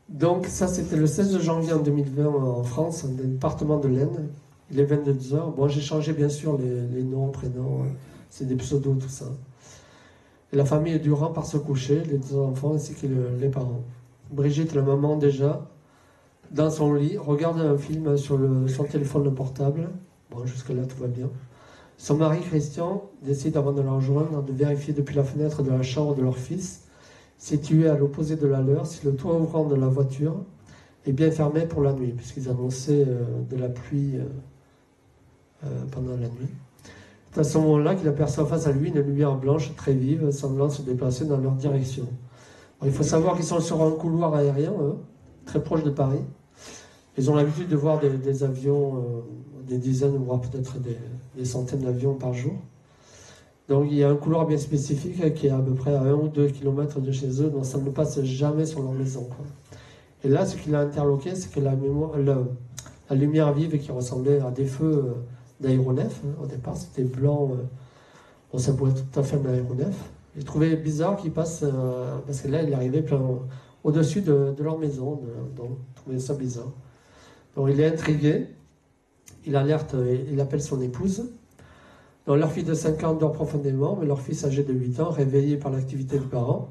Donc, ça, c'était le 16 janvier en 2020 en France, dans le département de l'Aisne. Il est 22h. Bon, j'ai changé, bien sûr, les noms, prénoms. C'est des pseudos, tout ça. Et la famille Durand part se coucher, les deux enfants ainsi que les parents. Brigitte, la maman déjà, dans son lit, regarde un film sur son téléphone portable. Bon, jusque-là, tout va bien. Son mari, Christian, décide avant de la rejoindre de vérifier depuis la fenêtre de la chambre de leur fils, située à l'opposé de la leur, si le toit ouvrant de la voiture est bien fermé pour la nuit, puisqu'ils annonçaient de la pluie pendant la nuit. C'est à ce moment-là qu'il aperçoit face à lui une lumière blanche très vive, semblant se déplacer dans leur direction. Alors, il faut savoir qu'ils sont sur un couloir aérien, très proche de Paris. Ils ont l'habitude de voir des avions, des dizaines, voire peut-être des centaines d'avions par jour. Donc il y a un couloir bien spécifique qui est à peu près à 1 ou 2 km de chez eux, donc ça ne passe jamais sur leur maison, quoi. Et là, ce qui l'a interloqué, c'est que la lumière vive qui ressemblait à des feux d'aéronef, au départ, c'était blanc, bon, ça pourrait être tout à fait un aéronef. J'ai trouvé bizarre qu'il passe, parce que là, il arrivait plein au-dessus de leur maison, donc je trouvais ça bizarre. Donc il est intrigué, il alerte, il appelle son épouse. Donc leur fille de 5 ans dort profondément, mais leur fils âgé de 8 ans, réveillé par l'activité des parents,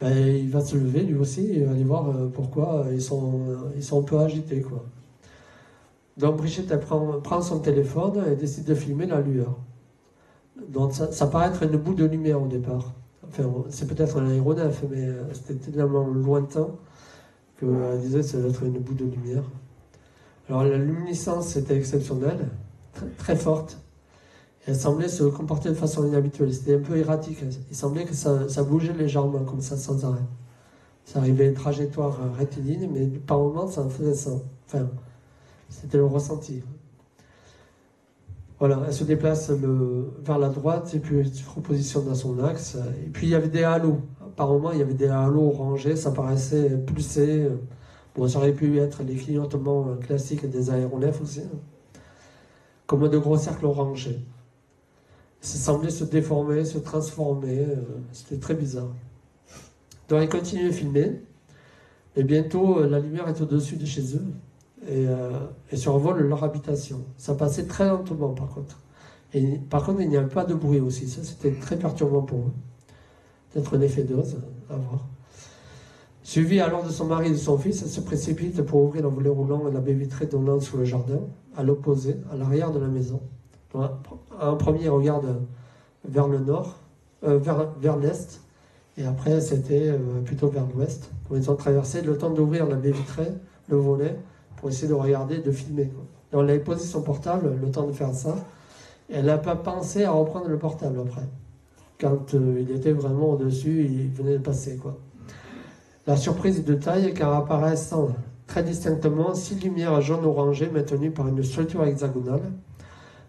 ben, il va se lever lui aussi et aller voir pourquoi ils sont un peu agités, quoi. Donc Brigitte elle prend son téléphone et décide de filmer la lueur. Donc ça paraît être une boule de lumière au départ. Enfin, c'est peut-être un aéronef, mais c'était tellement lointain qu'elle disait que ça doit être une boule de lumière. Alors la luminescence était exceptionnelle, très forte. Et elle semblait se comporter de façon inhabituelle. C'était un peu erratique. Il semblait que ça bougeait légèrement, comme ça, sans arrêt. Ça arrivait à une trajectoire rectiligne, mais par moments, ça en faisait ça. Enfin, c'était le ressenti. Voilà, elle se déplace vers la droite et puis elle se repositionne dans son axe. Et puis il y avait des halos. Par moments, il y avait des halos orangés, ça paraissait pulser. Bon, ça aurait pu être les clignotements classiques des aéronefs aussi, comme de gros cercles orangés. Ça semblait se déformer, se transformer. C'était très bizarre. Donc ils continuent de filmer. Et bientôt, la lumière est au-dessus de chez eux. Et survole leur habitation. Ça passait très lentement par contre. Et par contre, il n'y avait pas de bruit aussi. Ça, c'était très perturbant pour eux. Peut-être un effet dose, à voir. Suivie alors de son mari et de son fils, elle se précipite pour ouvrir le volet roulant et la baie vitrée donnant sur le jardin, à l'opposé, à l'arrière de la maison. Donc, en premier, regarde vers le nord, vers l'est, et après, c'était plutôt vers l'ouest. Donc, ils ont traversé le temps d'ouvrir la baie vitrée, le volet, pour essayer de regarder, de filmer. Donc, elle avait posé son portable, le temps de faire ça, et elle n'a pas pensé à reprendre le portable après. Quand il était vraiment au-dessus, il venait de passer, quoi. La surprise est de taille car apparaissant très distinctement 6 lumières jaune-orangé maintenues par une structure hexagonale.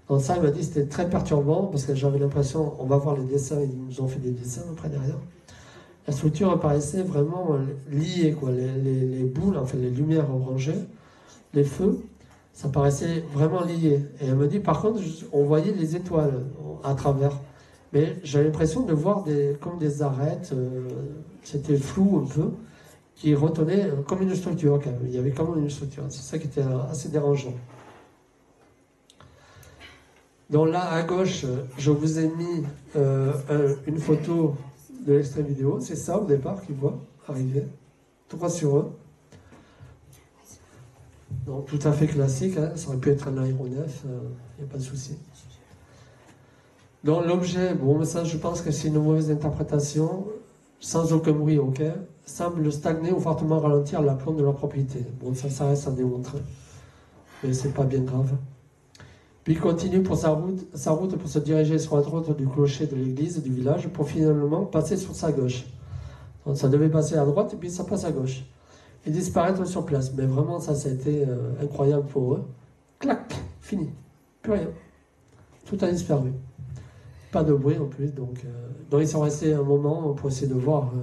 Donc ça, elle m'a dit c'était très perturbant parce que j'avais l'impression, on va voir les dessins, ils nous ont fait des dessins après derrière. La structure apparaissait vraiment liée, quoi. Les boules, enfin les lumières orangées, les feux, ça paraissait vraiment lié. Et elle me dit par contre, on voyait les étoiles à travers. Mais j'avais l'impression de voir comme des arêtes, c'était flou un peu, qui retenaient comme une structure. Quand même. Il y avait quand même une structure. C'est ça qui était assez dérangeant. Donc là, à gauche, je vous ai mis une photo de l'extrait vidéo. C'est ça au départ qu'ils voient arriver. Tout droit sur eux. Donc tout à fait classique. Hein. Ça aurait pu être un aéronef. Il n'y a pas de souci. Donc l'objet, bon, ça je pense que c'est une mauvaise interprétation, sans aucun bruit, ok, semble stagner ou fortement ralentir l'aplomb de leur propriété. Bon, ça reste à démontrer, mais c'est pas bien grave. Puis il continue pour sa route pour se diriger sur la droite du clocher de l'église du village pour finalement passer sur sa gauche. Donc ça devait passer à droite et puis ça passe à gauche. Et disparaître sur place. Mais vraiment, ça a été incroyable pour eux. Clac, fini, plus rien. Tout a disparu. Pas de bruit en plus, donc ils sont restés un moment pour essayer de voir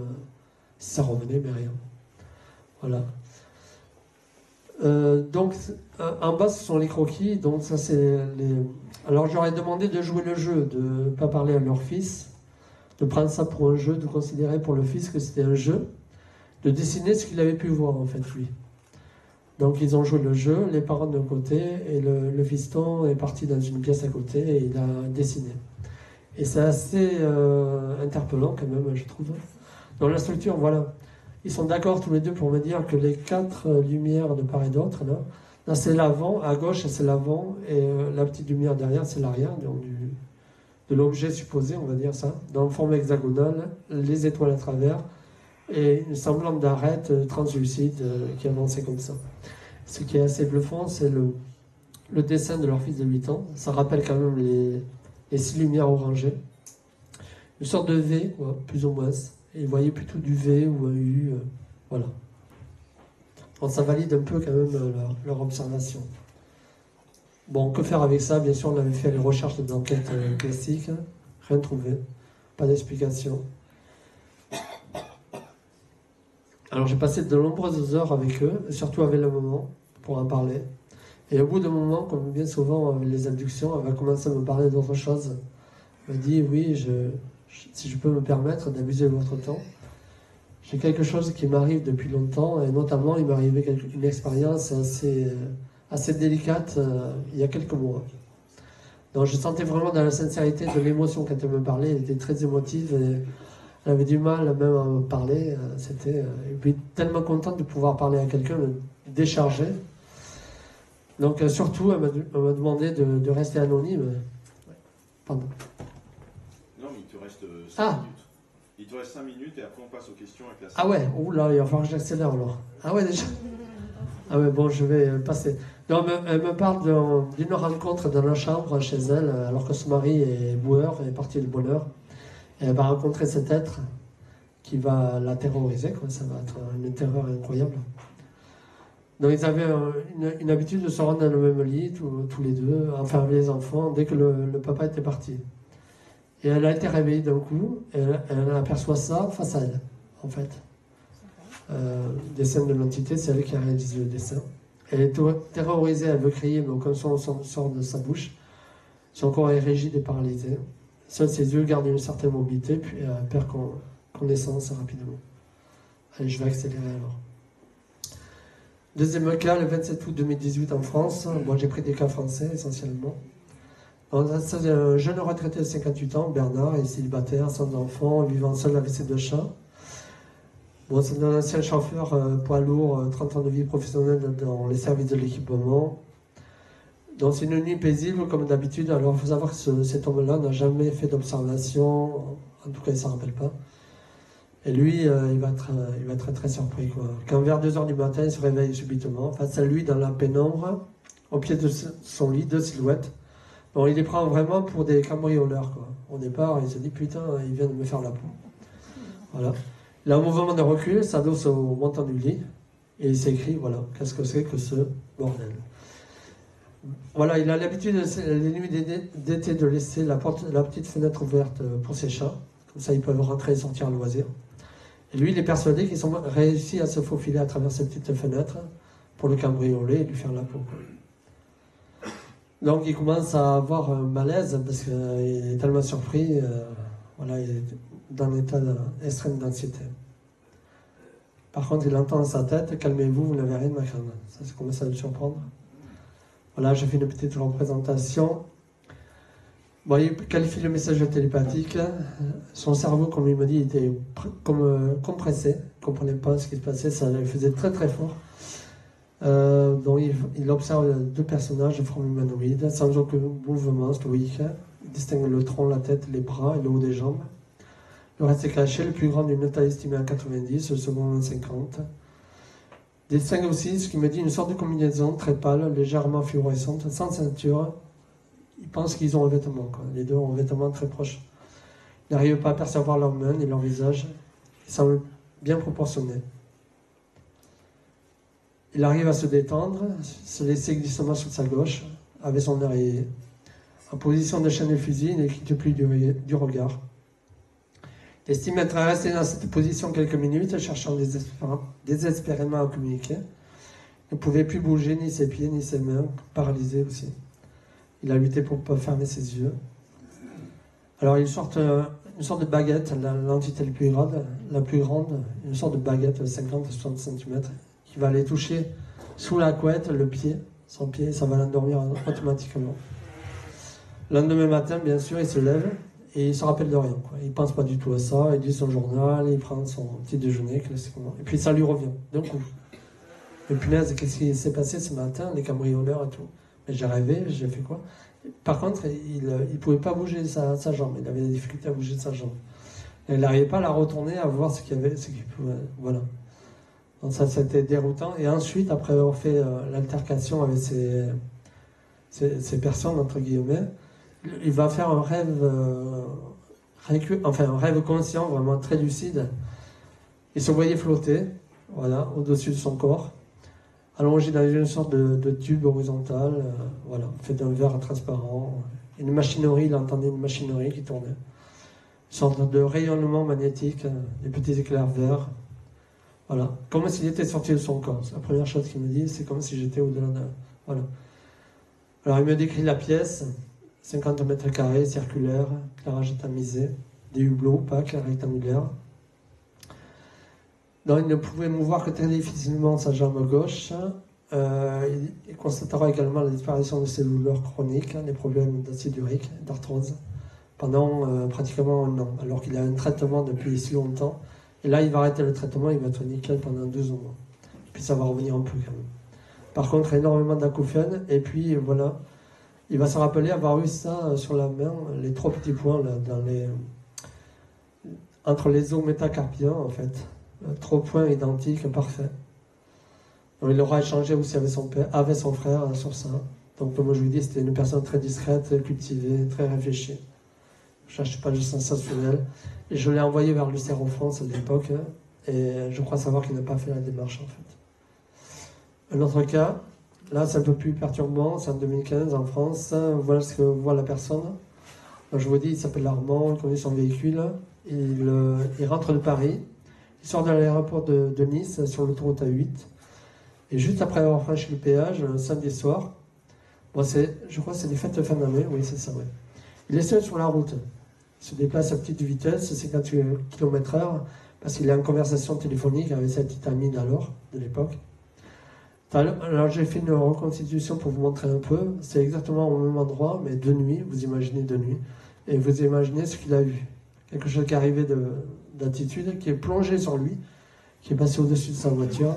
si ça revenait, mais rien. Voilà. Donc, en bas, ce sont les croquis. Donc, ça, c'est les. Alors, j'aurais demandé de jouer le jeu, de ne pas parler à leur fils, de prendre ça pour un jeu, de considérer pour le fils que c'était un jeu, de dessiner ce qu'il avait pu voir, en fait, lui. Donc, ils ont joué le jeu, les parents d'un côté, et le fiston est parti dans une pièce à côté et il a dessiné. Et c'est assez interpellant quand même, je trouve. Dans la structure, voilà. Ils sont d'accord tous les deux pour me dire que les 4 lumières de part et d'autre, là c'est l'avant, à gauche c'est l'avant, et la petite lumière derrière c'est l'arrière, de l'objet supposé, on va dire ça, dans forme hexagonale, les étoiles à travers, et une semblante d'arête translucide qui avançait comme ça. Ce qui est assez bluffant, c'est le dessin de leur fils de 8 ans. Ça rappelle quand même les 6 lumières orangées. Une sorte de V, ouais, plus ou moins. Et vous voyez plutôt du V ou un U. Voilà. Donc ça valide un peu quand même leur observation. Bon, que faire avec ça? Bien sûr, on avait fait les recherches d'enquête classiques. Rien trouvé. Pas d'explication. Alors j'ai passé de nombreuses heures avec eux, surtout avec la maman, pour en parler. Et au bout d'un moment, comme bien souvent avec les abductions, elle va commencer à me parler d'autre chose. Elle me dit, oui, si je peux me permettre d'abuser de votre temps, j'ai quelque chose qui m'arrive depuis longtemps, et notamment il m'est arrivé une expérience assez délicate il y a quelques mois. Donc je sentais vraiment dans la sincérité de l'émotion quand elle me parlait, elle était très émotive, et elle avait du mal même à me parler, et puis tellement contente de pouvoir parler à quelqu'un, de décharger. Donc surtout, elle m'a demandé de rester anonyme. Pardon. Non, mais il te reste 5 minutes. Il te reste 5 minutes et après on passe aux questions avec la salle. Ah ouais, oula, il va falloir que j'accélère alors. Ah ouais, déjà. Ah ouais, bon, je vais passer. Donc, elle me parle d'une rencontre dans la chambre chez elle, alors que son mari est boueur, est parti de bonne heure. Et elle va rencontrer cet être qui va la terroriser, quoi. Ça va être une terreur incroyable. Donc ils avaient une habitude de se rendre dans le même lit, tous les deux, enfin les enfants, dès que le papa était parti. Et elle a été réveillée d'un coup, et elle aperçoit ça face à elle, en fait. Dessin de l'entité, c'est elle qui a réalisé le dessin. Elle est terrorisée, elle veut crier, mais aucun son sort de sa bouche. Son corps est rigide et paralysé. Seuls ses yeux gardent une certaine mobilité, puis elle perd connaissance rapidement. Allez, je vais accélérer alors. Deuxième cas, le 27 août 2018 en France. Moi, j'ai pris des cas français essentiellement. C'est un jeune retraité de 58 ans, Bernard, est célibataire, sans enfant, vivant seul avec ses 2 chats. Bon, c'est un ancien chauffeur poids lourd, 30 ans de vie professionnelle dans les services de l'équipement. Donc c'est une nuit paisible comme d'habitude. Alors il faut savoir que cet homme-là n'a jamais fait d'observation, en tout cas il ne s'en rappelle pas. Et lui, il va être très surpris, quoi. Quand vers 2h du matin, il se réveille subitement, face à lui, dans la pénombre, au pied de son lit, 2 silhouettes. Bon, il les prend vraiment pour des cambrioleurs, quoi. Au départ, il se dit, putain, il vient de me faire la peau. Voilà. Il a un mouvement de recul, s'adosse au montant du lit, et il s'écrie, voilà, qu'est-ce que c'est que ce bordel. Voilà, il a l'habitude, les nuits d'été, de laisser la petite fenêtre ouverte pour ses chats. Comme ça, ils peuvent rentrer et sortir à loisir. Et lui, il est persuadé qu'ils ont réussi à se faufiler à travers ces petites fenêtres pour le cambrioler et lui faire la peau. Donc, il commence à avoir un malaise parce qu'il est tellement surpris. Voilà, il est dans un état extrême d'anxiété. Par contre, il entend dans sa tête, calmez-vous, vous n'avez rien de ma crainte. Ça commence à le surprendre. Voilà, j'ai fait une petite représentation. Bon, il qualifie le message télépathique. Son cerveau, comme il me dit, était compressé. Il ne comprenait pas ce qui se passait, ça le faisait très très fort. Donc il observe 2 personnages de forme humanoïde, sans aucun mouvement stoïque. Il distingue le tronc, la tête, les bras et le haut des jambes. Le reste est caché, le plus grand d'une taille estimée à 90, le second à 50. Il distingue aussi, ce qui me dit, une sorte de combinaison très pâle, légèrement fluorescente, sans ceinture. Ils pensent qu'ils ont un vêtement, quoi. Les deux ont un vêtement très proche. Ils n'arrivent pas à percevoir leurs mains ni leur visage. Ils semblent bien proportionnés. Il arrive à se détendre, se laisser glissement sur sa gauche, avec son oreiller. En position de chaîne de fusil, il ne quitte plus du regard. Il estime être resté dans cette position quelques minutes, cherchant désespérément à communiquer. Il ne pouvait plus bouger ni ses pieds ni ses mains, paralysé aussi. Il a lutté pour ne pas fermer ses yeux. Alors il sort une sorte de baguette, l'entité la plus grande, une sorte de baguette de 50-60 cm, qui va aller toucher sous la couette le pied, son pied, ça va l'endormir automatiquement. Le lendemain matin, bien sûr, il se lève et il ne se rappelle de rien, quoi. Il ne pense pas du tout à ça, il lit son journal, il prend son petit déjeuner classiquement, et puis ça lui revient d'un coup. Mais punaise, qu'est-ce qui s'est passé ce matin, les cambrioleurs et tout. Mais j'ai rêvé, j'ai fait quoi? Par contre, il ne pouvait pas bouger sa jambe, il avait des difficultés à bouger sa jambe. Et il n'arrivait pas à la retourner, à voir ce qu'il y avait, ce qu'il pouvait, voilà. Donc ça, c'était déroutant. Et ensuite, après avoir fait l'altercation avec ces personnes, entre guillemets, il va faire un rêve, un rêve conscient, vraiment très lucide. Il se voyait flotter, voilà, au-dessus de son corps, allongé dans une sorte de tube horizontal, voilà, fait d'un verre transparent. Une machinerie, il entendait une machinerie qui tournait. Une sorte de rayonnement magnétique, des petits éclairs verts. Voilà, comme s'il était sorti de son corps. C'est la première chose qu'il me dit, c'est comme si j'étais au-delà de... Voilà. Alors il me décrit la pièce, 50 mètres carrés, circulaire, éclairage tamisé, des hublots opaques, rectangulaires. Donc il ne pouvait mouvoir que très difficilement sa jambe gauche. Il constatera également la disparition de ses douleurs chroniques, des problèmes d'acide urique, d'arthrose, pendant pratiquement un an, alors qu'il a un traitement depuis si longtemps. Et là, il va arrêter le traitement, il va être nickel pendant 2 mois. Puis ça va revenir un peu quand même. Par contre, énormément d'acouphènes. Et puis voilà, il va se rappeler avoir eu ça sur la main, les 3 petits points là, entre les os métacarpiens, en fait. 3 points identiques, parfaits. Donc, il aura échangé aussi avec son père, avec son frère sur ça. Donc, comme je vous dis, c'était une personne très discrète, cultivée, très réfléchie. Je ne cherche pas le sensationnel. Et je l'ai envoyé vers l'UCR France à l'époque. Et je crois savoir qu'il n'a pas fait la démarche, en fait. Un autre cas, là, c'est un peu plus perturbant. C'est en 2015, en France. Voilà ce que voit la personne. Donc, je vous dis, il s'appelle Armand, il conduit son véhicule. Il rentre de Paris. Il sort de l'aéroport de Nice, sur l'autoroute A8. Et juste après avoir franchi le péage, un samedi soir, bon, je crois que c'est des fêtes de fin d'année, oui, c'est ça, oui. Il est seul sur la route. Il se déplace à petite vitesse, 50 km/h, parce qu'il est en conversation téléphonique avec sa petite amie d'alors, de l'époque. Alors j'ai fait une reconstitution pour vous montrer un peu. C'est exactement au même endroit, mais de nuit, vous imaginez de nuit. Et vous imaginez ce qu'il a vu. Quelque chose qui est arrivé d'attitude, qui est plongé sur lui, qui est passé au-dessus de sa voiture,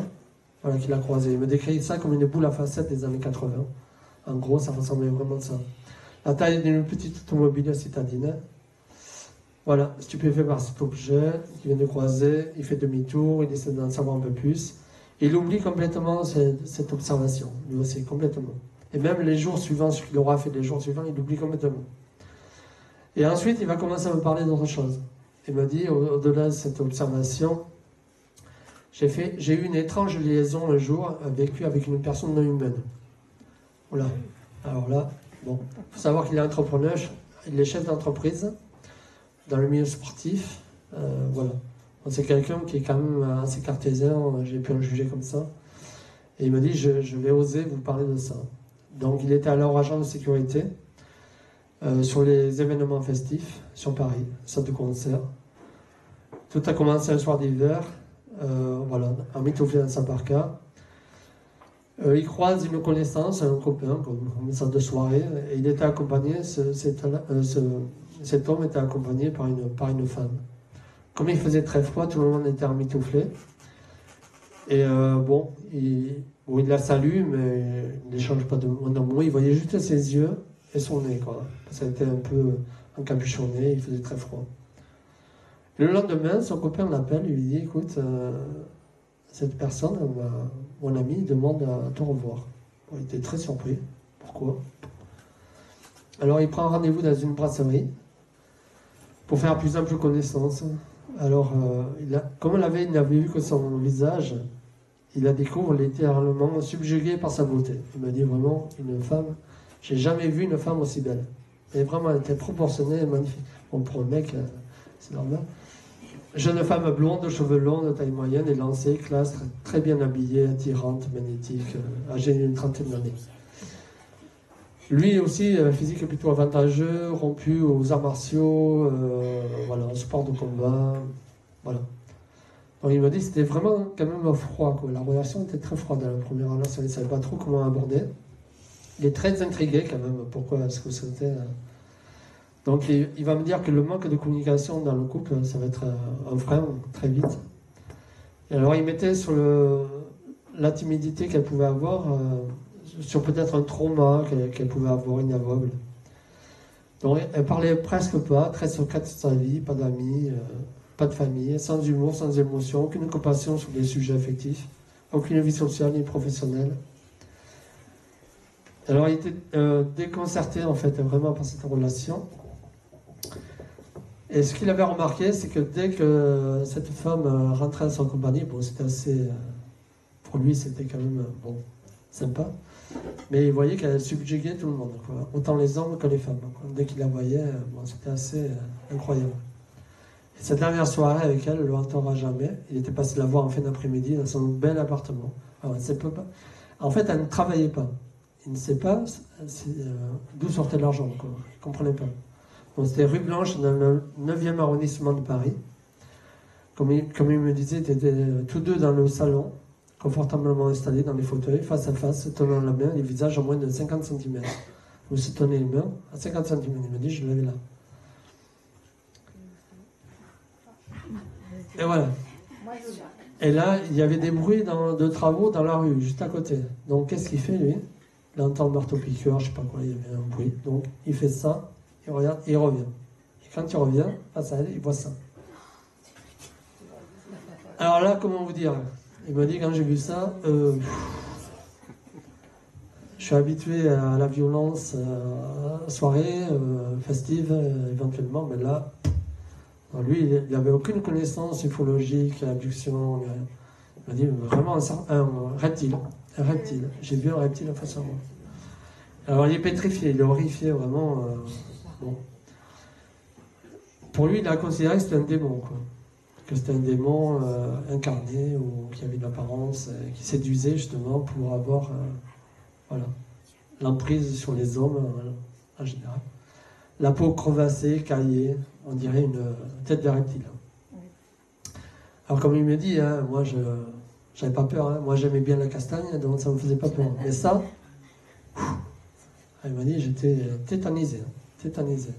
voilà, qu'il a croisé. Il me décrit ça comme une boule à facettes des années 80. En gros, ça ressemblait vraiment à ça. La taille d'une petite automobile citadine. Voilà, stupéfait par cet objet qui vient de croiser, il fait demi-tour, il essaie d'en savoir un peu plus. Il oublie complètement cette observation, lui aussi, complètement. Et même les jours suivants, ce qu'il aura fait les jours suivants, il oublie complètement. Et ensuite, il va commencer à me parler d'autre chose. Il me dit, au-delà de cette observation, j'ai eu une étrange liaison un jour, vécue avec une personne non humaine. Voilà. Alors là, bon, il faut savoir qu'il est entrepreneur, il est chef d'entreprise dans le milieu sportif. Voilà. C'est quelqu'un qui est quand même assez cartésien, j'ai pu en juger comme ça. Et il me dit, je vais oser vous parler de ça. Donc il était alors agent de sécurité sur les événements festifs sur Paris, salle de concert. Tout a commencé un soir d'hiver, voilà, en mitouflé dans sa parka. Il croise une connaissance, un copain, comme salle de soirée, et il était accompagné, cet homme était accompagné par une femme. Comme il faisait très froid, tout le monde était emmitouflé. Et bon, il la salue, mais il n'échange pas de mots. Il voyait juste ses yeux et son nez, quoi. Parce qu'elle était un peu encapuchonnée, il faisait très froid. Le lendemain, son copain l'appelle, il lui dit, écoute, cette personne, mon ami, demande à te revoir. Bon, il était très surpris. Pourquoi? Alors il prend rendez-vous dans une brasserie pour faire plus ample connaissance. Alors, comme il n'avait vu que son visage, il la découvre littéralement subjugué par sa beauté. Il me dit vraiment, une femme, j'ai jamais vu une femme aussi belle. Et vraiment, elle était proportionnée et magnifique. Bon, pour un mec, c'est normal. Jeune femme blonde, cheveux longs, de taille moyenne, élancée, classe, très bien habillée, attirante, magnétique, âgée d'une trentaine d'années. Lui aussi, physique plutôt avantageux, rompu aux arts martiaux, voilà, sport de combat, voilà. Donc il m'a dit que c'était vraiment quand même froid, quoi. La relation était très froide à la première relation, il ne savait pas trop comment aborder. Il est très intrigué quand même, pourquoi est-ce que c'était... Donc il va me dire que le manque de communication dans le couple, ça va être un frein très vite. Et alors il mettait sur la timidité qu'elle pouvait avoir... sur peut-être un trauma qu'elle pouvait avoir, une aveugle. Donc elle parlait presque pas, très secrète de sa vie, pas d'amis, pas de famille, sans humour, sans émotion, aucune compassion sur des sujets affectifs, aucune vie sociale ni professionnelle. Alors il était déconcerté en fait vraiment par cette relation. Et ce qu'il avait remarqué, c'est que dès que cette femme rentrait à son compagnie, bon c'était assez... pour lui c'était quand même bon, sympa. Mais il voyait qu'elle subjuguait tout le monde, quoi. Autant les hommes que les femmes, quoi. Dès qu'il la voyait, bon, c'était assez incroyable. Et cette dernière soirée avec elle, elle ne l'entendra jamais. Il était passé la voir en fin d'après-midi dans son bel appartement. Alors, elle ne sait pas. En fait, elle ne travaillait pas. Il ne sait pas d'où sortait l'argent, quoi. Il ne comprenait pas. Donc, c'était rue Blanche, dans le 9e arrondissement de Paris. Comme il me disait, ils étaient tous deux dans le salon, confortablement installés dans les fauteuils, face à face, se tenant la main, les visages à moins de 50 cm. Vous se tenez les mains à 50 cm. Il me dit, je l'avais là. Et voilà. Et là, il y avait des bruits de travaux dans la rue, juste à côté. Donc, qu'est-ce qu'il fait, lui? Il entend le marteau-piqueur, je ne sais pas quoi, il y avait un bruit. Donc, il fait ça, il regarde, et il revient. Et quand il revient, face à elle, il voit ça. Alors là, comment vous dire? Il m'a dit quand j'ai vu ça, je suis habitué à la violence, soirée, festive, éventuellement, mais là, lui, il n'avait aucune connaissance ufologique, abduction, rien. Il m'a dit vraiment un reptile. Un reptile. J'ai vu un reptile face à moi. Alors il est pétrifié, il est horrifié, vraiment. Bon. Pour lui, il a considéré que c'était un démon, quoi. Que c'était un démon incarné, ou qui avait une apparence, qui séduisait justement pour avoir voilà, l'emprise sur les hommes en général. La peau crevassée, caillée, on dirait une tête de reptile. Alors comme il me dit, hein, moi je n'avais pas peur, hein. Moi j'aimais bien la castagne, donc ça ne me faisait pas peur. Mais ça, il m'a dit, j'étais tétanisé, hein, tétanisé.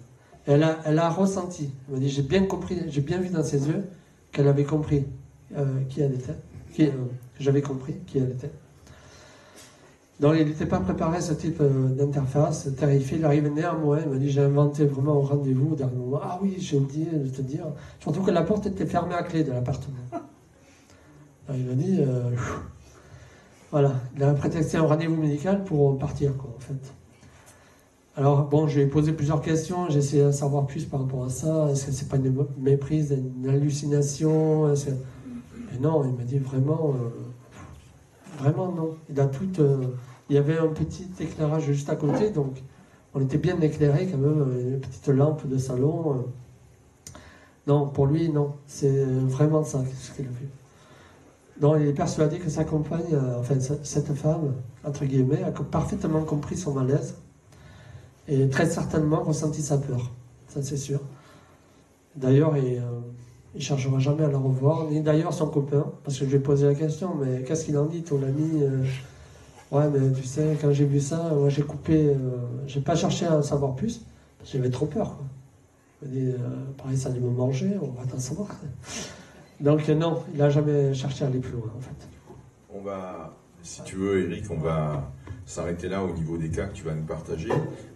Elle a ressenti, elle m'a dit, j'ai bien compris, j'ai bien vu dans ses yeux qu'elle avait compris qui elle était, que j'avais compris qui elle était. Donc il n'était pas préparé à ce type d'interface, terrifié. Il arrive néanmoins, il m'a dit, j'ai inventé vraiment au rendez-vous au dernier moment. Ah oui, j'ai oublié de te dire. Surtout que la porte était fermée à clé de l'appartement. Alors, il m'a dit, voilà, il a prétexté un rendez-vous médical pour partir, quoi, en fait. Alors bon, je lui ai posé plusieurs questions, j'ai essayé de savoir plus par rapport à ça. Est-ce que c'est pas une méprise, une hallucination? Mais non, il m'a dit vraiment, vraiment non. Il a tout. Il y avait un petit éclairage juste à côté, donc on était bien éclairé quand même, une petite lampe de salon. Non, pour lui, non. C'est vraiment ça, ce qu'il a vu. Donc il est persuadé que sa compagne, enfin cette femme, entre guillemets, a parfaitement compris son malaise et très certainement ressenti sa peur. Ça c'est sûr. D'ailleurs, il ne cherchera jamais à la revoir, ni d'ailleurs son copain, parce que je lui ai posé la question, mais qu'est-ce qu'il en dit, ton ami? Ouais, mais tu sais, quand j'ai vu ça, moi j'ai coupé, j'ai pas cherché à en savoir plus, parce que j'avais trop peur, quoi. Je me dis, pareil, ça allait me manger, on va t'en savoir. Donc non, il n'a jamais cherché à aller plus loin, en fait. On va, si tu veux, Eric, on va s'arrêter là au niveau des cas que tu vas nous partager.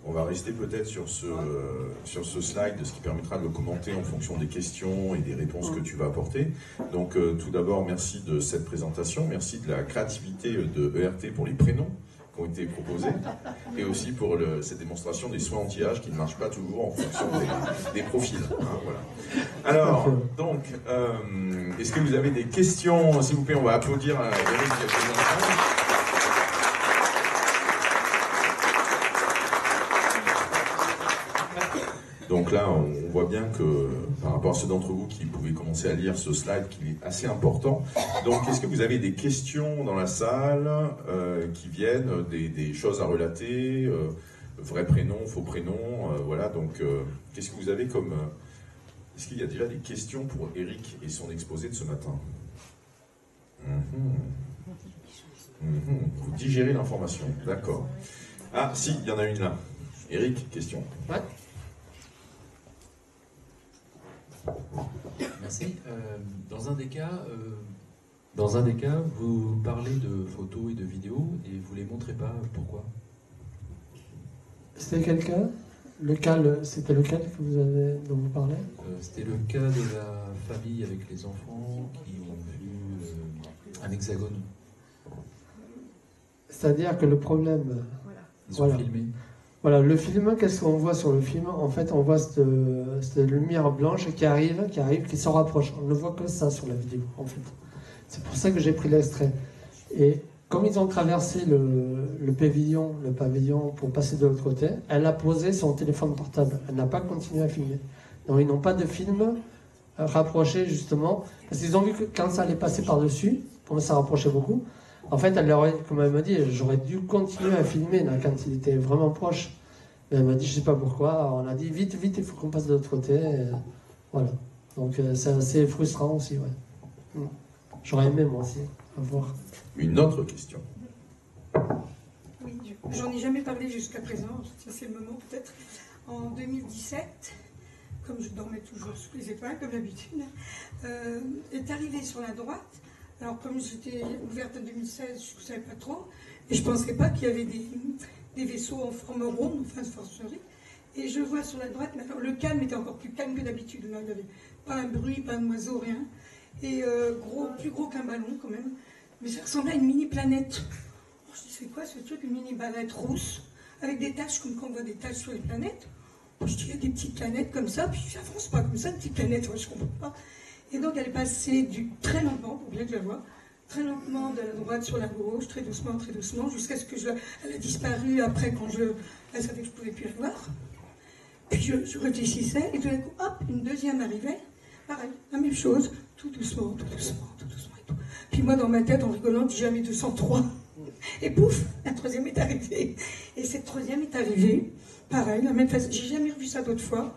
On va rester peut-être sur ce slide, ce qui permettra de le commenter en fonction des questions et des réponses que tu vas apporter. Donc tout d'abord, merci de cette présentation, merci de la créativité de ERT pour les prénoms qui ont été proposés, et aussi pour cette démonstration des soins anti-âge qui ne marchent pas toujours en fonction des profils. Hein, voilà. Alors, donc, est-ce que vous avez des questions? S'il vous plaît, on va applaudir Eric quelques instants. Donc là, on voit bien que, par rapport à ceux d'entre vous qui pouvaient commencer à lire ce slide, qu'il est assez important. Donc, est-ce que vous avez des questions dans la salle qui viennent, des choses à relater, vrai prénom, faux prénom, voilà. Donc, qu'est-ce que vous avez comme... est-ce qu'il y a déjà des questions pour Eric et son exposé de ce matin? Vous digérez l'information, d'accord. Ah, si, il y en a une là. Eric, question. Ouais. Merci. Dans un des cas, vous parlez de photos et de vidéos et vous les montrez pas. Pourquoi? C'était quel cas? C'était lequel que vous avez, dont vous parlez? C'était le cas de la famille avec les enfants qui ont vu un hexagone. C'est-à-dire que le problème... Ils ont filmé. Voilà, le film, qu'est-ce qu'on voit sur le film? En fait, on voit cette lumière blanche qui arrive, qui s'en rapproche. On ne voit que ça sur la vidéo, en fait. C'est pour ça que j'ai pris l'extrait. Et comme ils ont traversé le pavillon pour passer de l'autre côté, elle a posé son téléphone portable. Elle n'a pas continué à filmer. Donc ils n'ont pas de film rapproché, justement, parce qu'ils ont vu que quand ça allait passer par-dessus, comme ça rapprochait beaucoup, en fait, comme elle m'a dit, j'aurais dû continuer à filmer là, quand il était vraiment proche. Mais elle m'a dit, je ne sais pas pourquoi. On a dit, vite, vite, il faut qu'on passe de l'autre côté. Et voilà. Donc c'est assez frustrant aussi, ouais. J'aurais aimé, moi aussi, avoir. Une autre question. Oui, j'en ai jamais parlé jusqu'à présent. C'est le moment peut-être. En 2017, comme je dormais toujours sous les étoiles, comme d'habitude, est arrivé sur la droite. Alors, comme j'étais ouverte en 2016, je ne savais pas trop, et je ne pensais pas qu'il y avait des vaisseaux en forme ronde, enfin de forcerie. Et je vois sur la droite, mais alors, le calme était encore plus calme que d'habitude. Il n'y avait pas un bruit, pas un oiseau, rien. et plus gros qu'un ballon quand même, mais ça ressemblait à une mini-planète. Je dis, c'est quoi ce truc, une mini-planète rousse, avec des taches comme quand on voit des taches sur les planètes. Je dis, il y a des petites planètes comme ça, puis ça avance pas comme ça, une petite planète, je comprends pas. Et donc elle est passée très lentement, pour bien que je la vois, très lentement de la droite sur la gauche, très doucement, jusqu'à ce que elle a disparu après quand elle savait que je ne pouvais plus la voir. Puis je réfléchissais, et tout d'un coup, hop, une deuxième arrivait, pareil, la même chose, tout doucement et tout. Puis moi, dans ma tête, en rigolant, je dis jamais 203. Et pouf, la troisième est arrivée. Et cette troisième est arrivée, pareil, la même façon. J'ai jamais revu ça d'autres fois.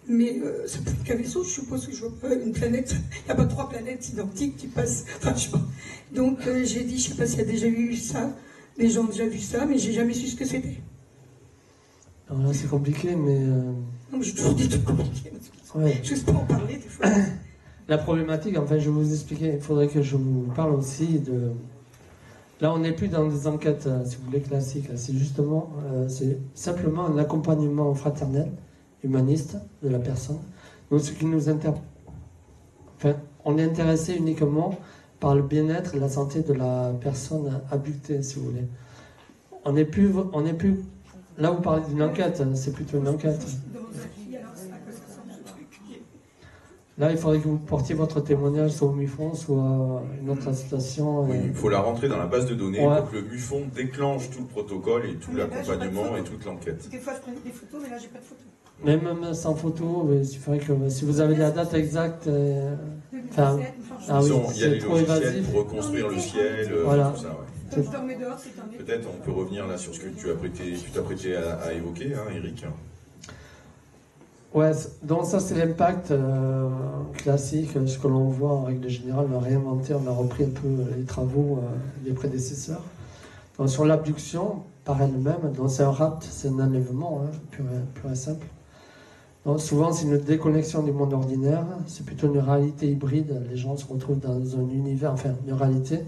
Mais ça peut être qu'un vaisseau, je suppose que je vois pas une planète. Il n'y a pas 3 planètes identiques qui passent. Enfin, je sais pas. Donc j'ai dit, je sais pas s'il y a déjà eu ça. Les gens ont déjà vu ça, mais j'ai jamais su ce que c'était. Alors là, c'est compliqué, mais. Non, mais j'ai toujours dit tout compliqué. Ouais. Je ne sais pas en parler des fois. La problématique, enfin, je vais vous expliquer. Il faudrait que je vous parle aussi de. Là, on n'est plus dans des enquêtes, si vous voulez, classiques. C'est justement, c'est simplement un accompagnement fraternel, humaniste de la personne. Donc, ce qui nous enfin, on est intéressé uniquement par le bien-être et la santé de la personne abductée, si vous voulez. On n'est plus. Là, vous parlez d'une enquête, c'est plutôt une enquête. Là, il faudrait que vous portiez votre témoignage soit au MUFON, soit une autre association. Oui, il faut la rentrer dans la base de données Ouais. pour que le MUFON déclenche tout le protocole et tout l'accompagnement et toute l'enquête. Des fois, je prenais des photos, mais là, j'ai pas de photos. Même sans photo, il suffirait que si vous avez la date exacte. Enfin, 2017, ah oui, Il y a les c'est trop logiciels évasif. pour reconstruire le ciel, Voilà. tout ça. Ouais. Quand je dormais dehors, c'était un été. Peut-être on peut revenir là sur ce que tu t'apprêtais à évoquer, hein, Eric. Ouais, donc ça c'est l'impact classique, ce que l'on voit en règle générale. On a réinventé, on a repris un peu les travaux des prédécesseurs. Donc sur l'abduction, par elle-même, donc c'est un rapt, c'est un enlèvement, hein, pur et simple. Donc souvent c'est une déconnexion du monde ordinaire, c'est plutôt une réalité hybride. Les gens se retrouvent dans un univers, enfin une réalité.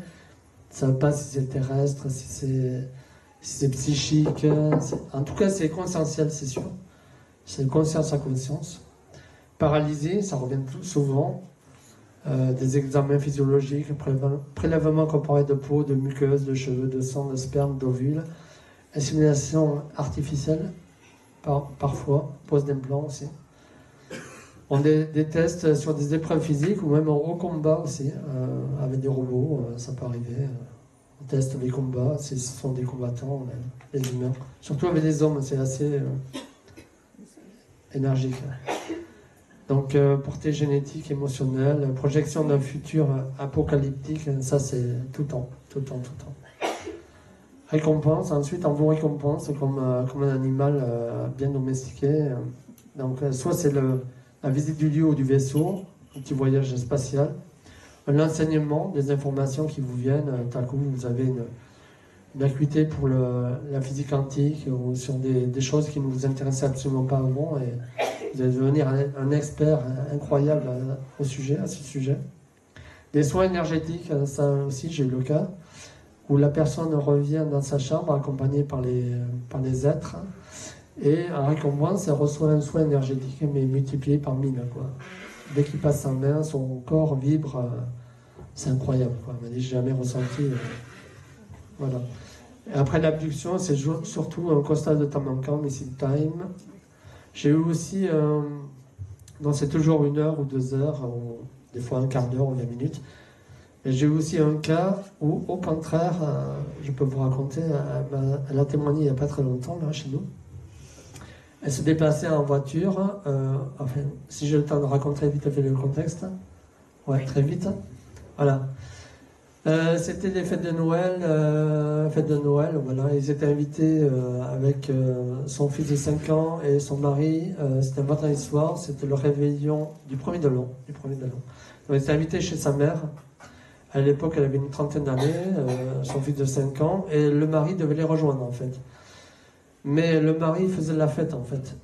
Ça ne veut pas si c'est terrestre, si c'est psychique. En tout cas c'est conscientiel, c'est sûr. C'est conscience à conscience. Paralysé, ça revient tout souvent. Des examens physiologiques, prélèvement comparé de peau, de muqueuse, de cheveux, de sang, de sperme, d'ovules, insémination artificielle, parfois, pose d'implants aussi. On a des tests sur des épreuves physiques ou même au combat aussi, avec des robots, ça peut arriver. On teste les combats, ce sont des combattants, les humains. Surtout avec les hommes, c'est assez énergique. Donc, portée génétique, émotionnelle, projection d'un futur apocalyptique, ça c'est tout le temps. Récompense, ensuite on vous récompense comme un animal bien domestiqué. Donc, soit c'est la visite du lieu ou du vaisseau, un petit voyage spatial, un enseignement, des informations qui vous viennent, tout à coup vous avez une acuité pour la physique quantique ou sur des choses qui ne vous intéressaient absolument pas avant et vous allez devenir un expert incroyable à ce sujet. Les soins énergétiques, ça aussi j'ai eu le cas, où la personne revient dans sa chambre accompagnée par les êtres et en récompense elle reçoit un soin énergétique mais multiplié par 1000 quoi. Dès qu'il passe sa main, son corps vibre, c'est incroyable quoi. Elle m'a dit j'ai jamais ressenti. Voilà. Et après l'abduction, c'est surtout un constat de temps manquant, missing time. J'ai eu aussi, donc c'est toujours 1 heure ou 2 heures, ou des fois un quart d'heure ou 20 minutes. Et j'ai eu aussi un cas où, au contraire, je peux vous raconter, elle a témoigné il n'y a pas très longtemps, là, chez nous. Elle se déplaçait en voiture, enfin, si j'ai le temps de raconter vite fait le contexte. Ouais, très vite. Voilà. C'était les fêtes de Noël, voilà. Ils étaient invités avec son fils de 5 ans et son mari. C'était un vendredi soir, c'était le réveillon du 1er de l'an. Donc ils étaient invités chez sa mère. À l'époque, elle avait une trentaine d'années, son fils de 5 ans, et le mari devait les rejoindre en fait. Mais le mari faisait la fête en fait.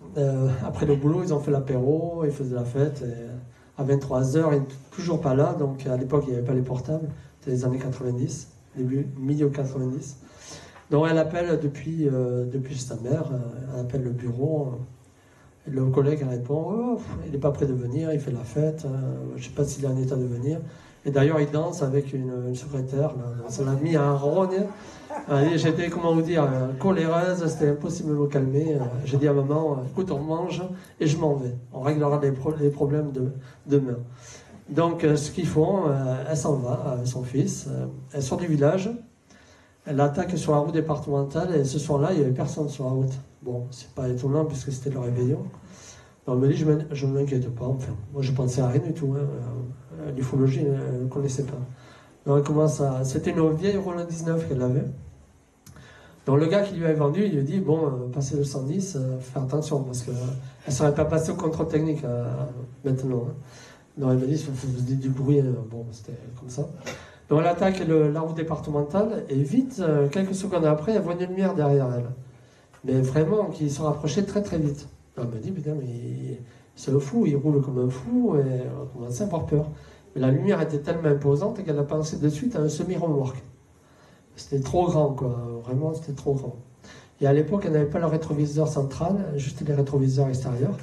Après le boulot, ils ont fait l'apéro, ils faisaient la fête. Et à 23h, il n'était toujours pas là, donc à l'époque, il n'y avait pas les portables. C'était les années 90, milieu 90. Donc elle appelle depuis sa mère, elle appelle le bureau. Et le collègue répond il n'est pas prêt de venir, il fait la fête, je ne sais pas s'il est en état de venir. Et d'ailleurs, il danse avec une secrétaire. Là. Ça l'a mis à un rogne. J'étais, comment vous dire, coléreuse. C'était impossible de me calmer. J'ai dit à maman, écoute, on mange et je m'en vais. On réglera les problèmes demain. Donc, ce qu'ils font, elle s'en va avec son fils. Elle sort du village. Elle attaque sur la route départementale. Et ce soir-là, il n'y avait personne sur la route. Bon, c'est pas étonnant puisque c'était le réveillon. Donc, elle me dit, je ne m'inquiète pas. Enfin, moi, je pensais à rien du tout. L'ufologie, elle ne connaissait pas. Donc, elle commence à... C'était une vieille Roland 19 qu'elle avait. Donc, le gars qui lui avait vendu, il lui dit, bon, passez le 110, faire attention, parce qu'elle ne serait pas passée au contrôle technique maintenant. Donc, elle me dit, ça faisait du bruit. Bon, c'était comme ça. Donc, elle attaque la route départementale, et vite, quelques secondes après, elle voit une lumière derrière elle. Mais vraiment, qui se rapprochait très très vite. Elle me dit, putain, mais c'est le fou, il roule comme un fou, et on commence à avoir peur. Mais la lumière était tellement imposante qu'elle a pensé de suite à un semi-remorque. C'était trop grand, quoi. Vraiment, c'était trop grand. Et à l'époque, elle n'avait pas le rétroviseur central, juste les rétroviseurs extérieurs.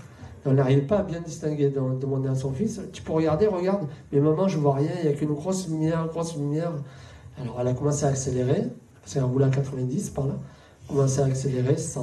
Et on n'arrivait pas à bien distinguer. Donc, demander à son fils, tu peux regarder, regarde. Mais maman, je vois rien, il n'y a qu'une grosse lumière, grosse lumière. Alors, elle a commencé à accélérer, parce qu'elle roulait à 90 par là. Elle a commencé à accélérer sans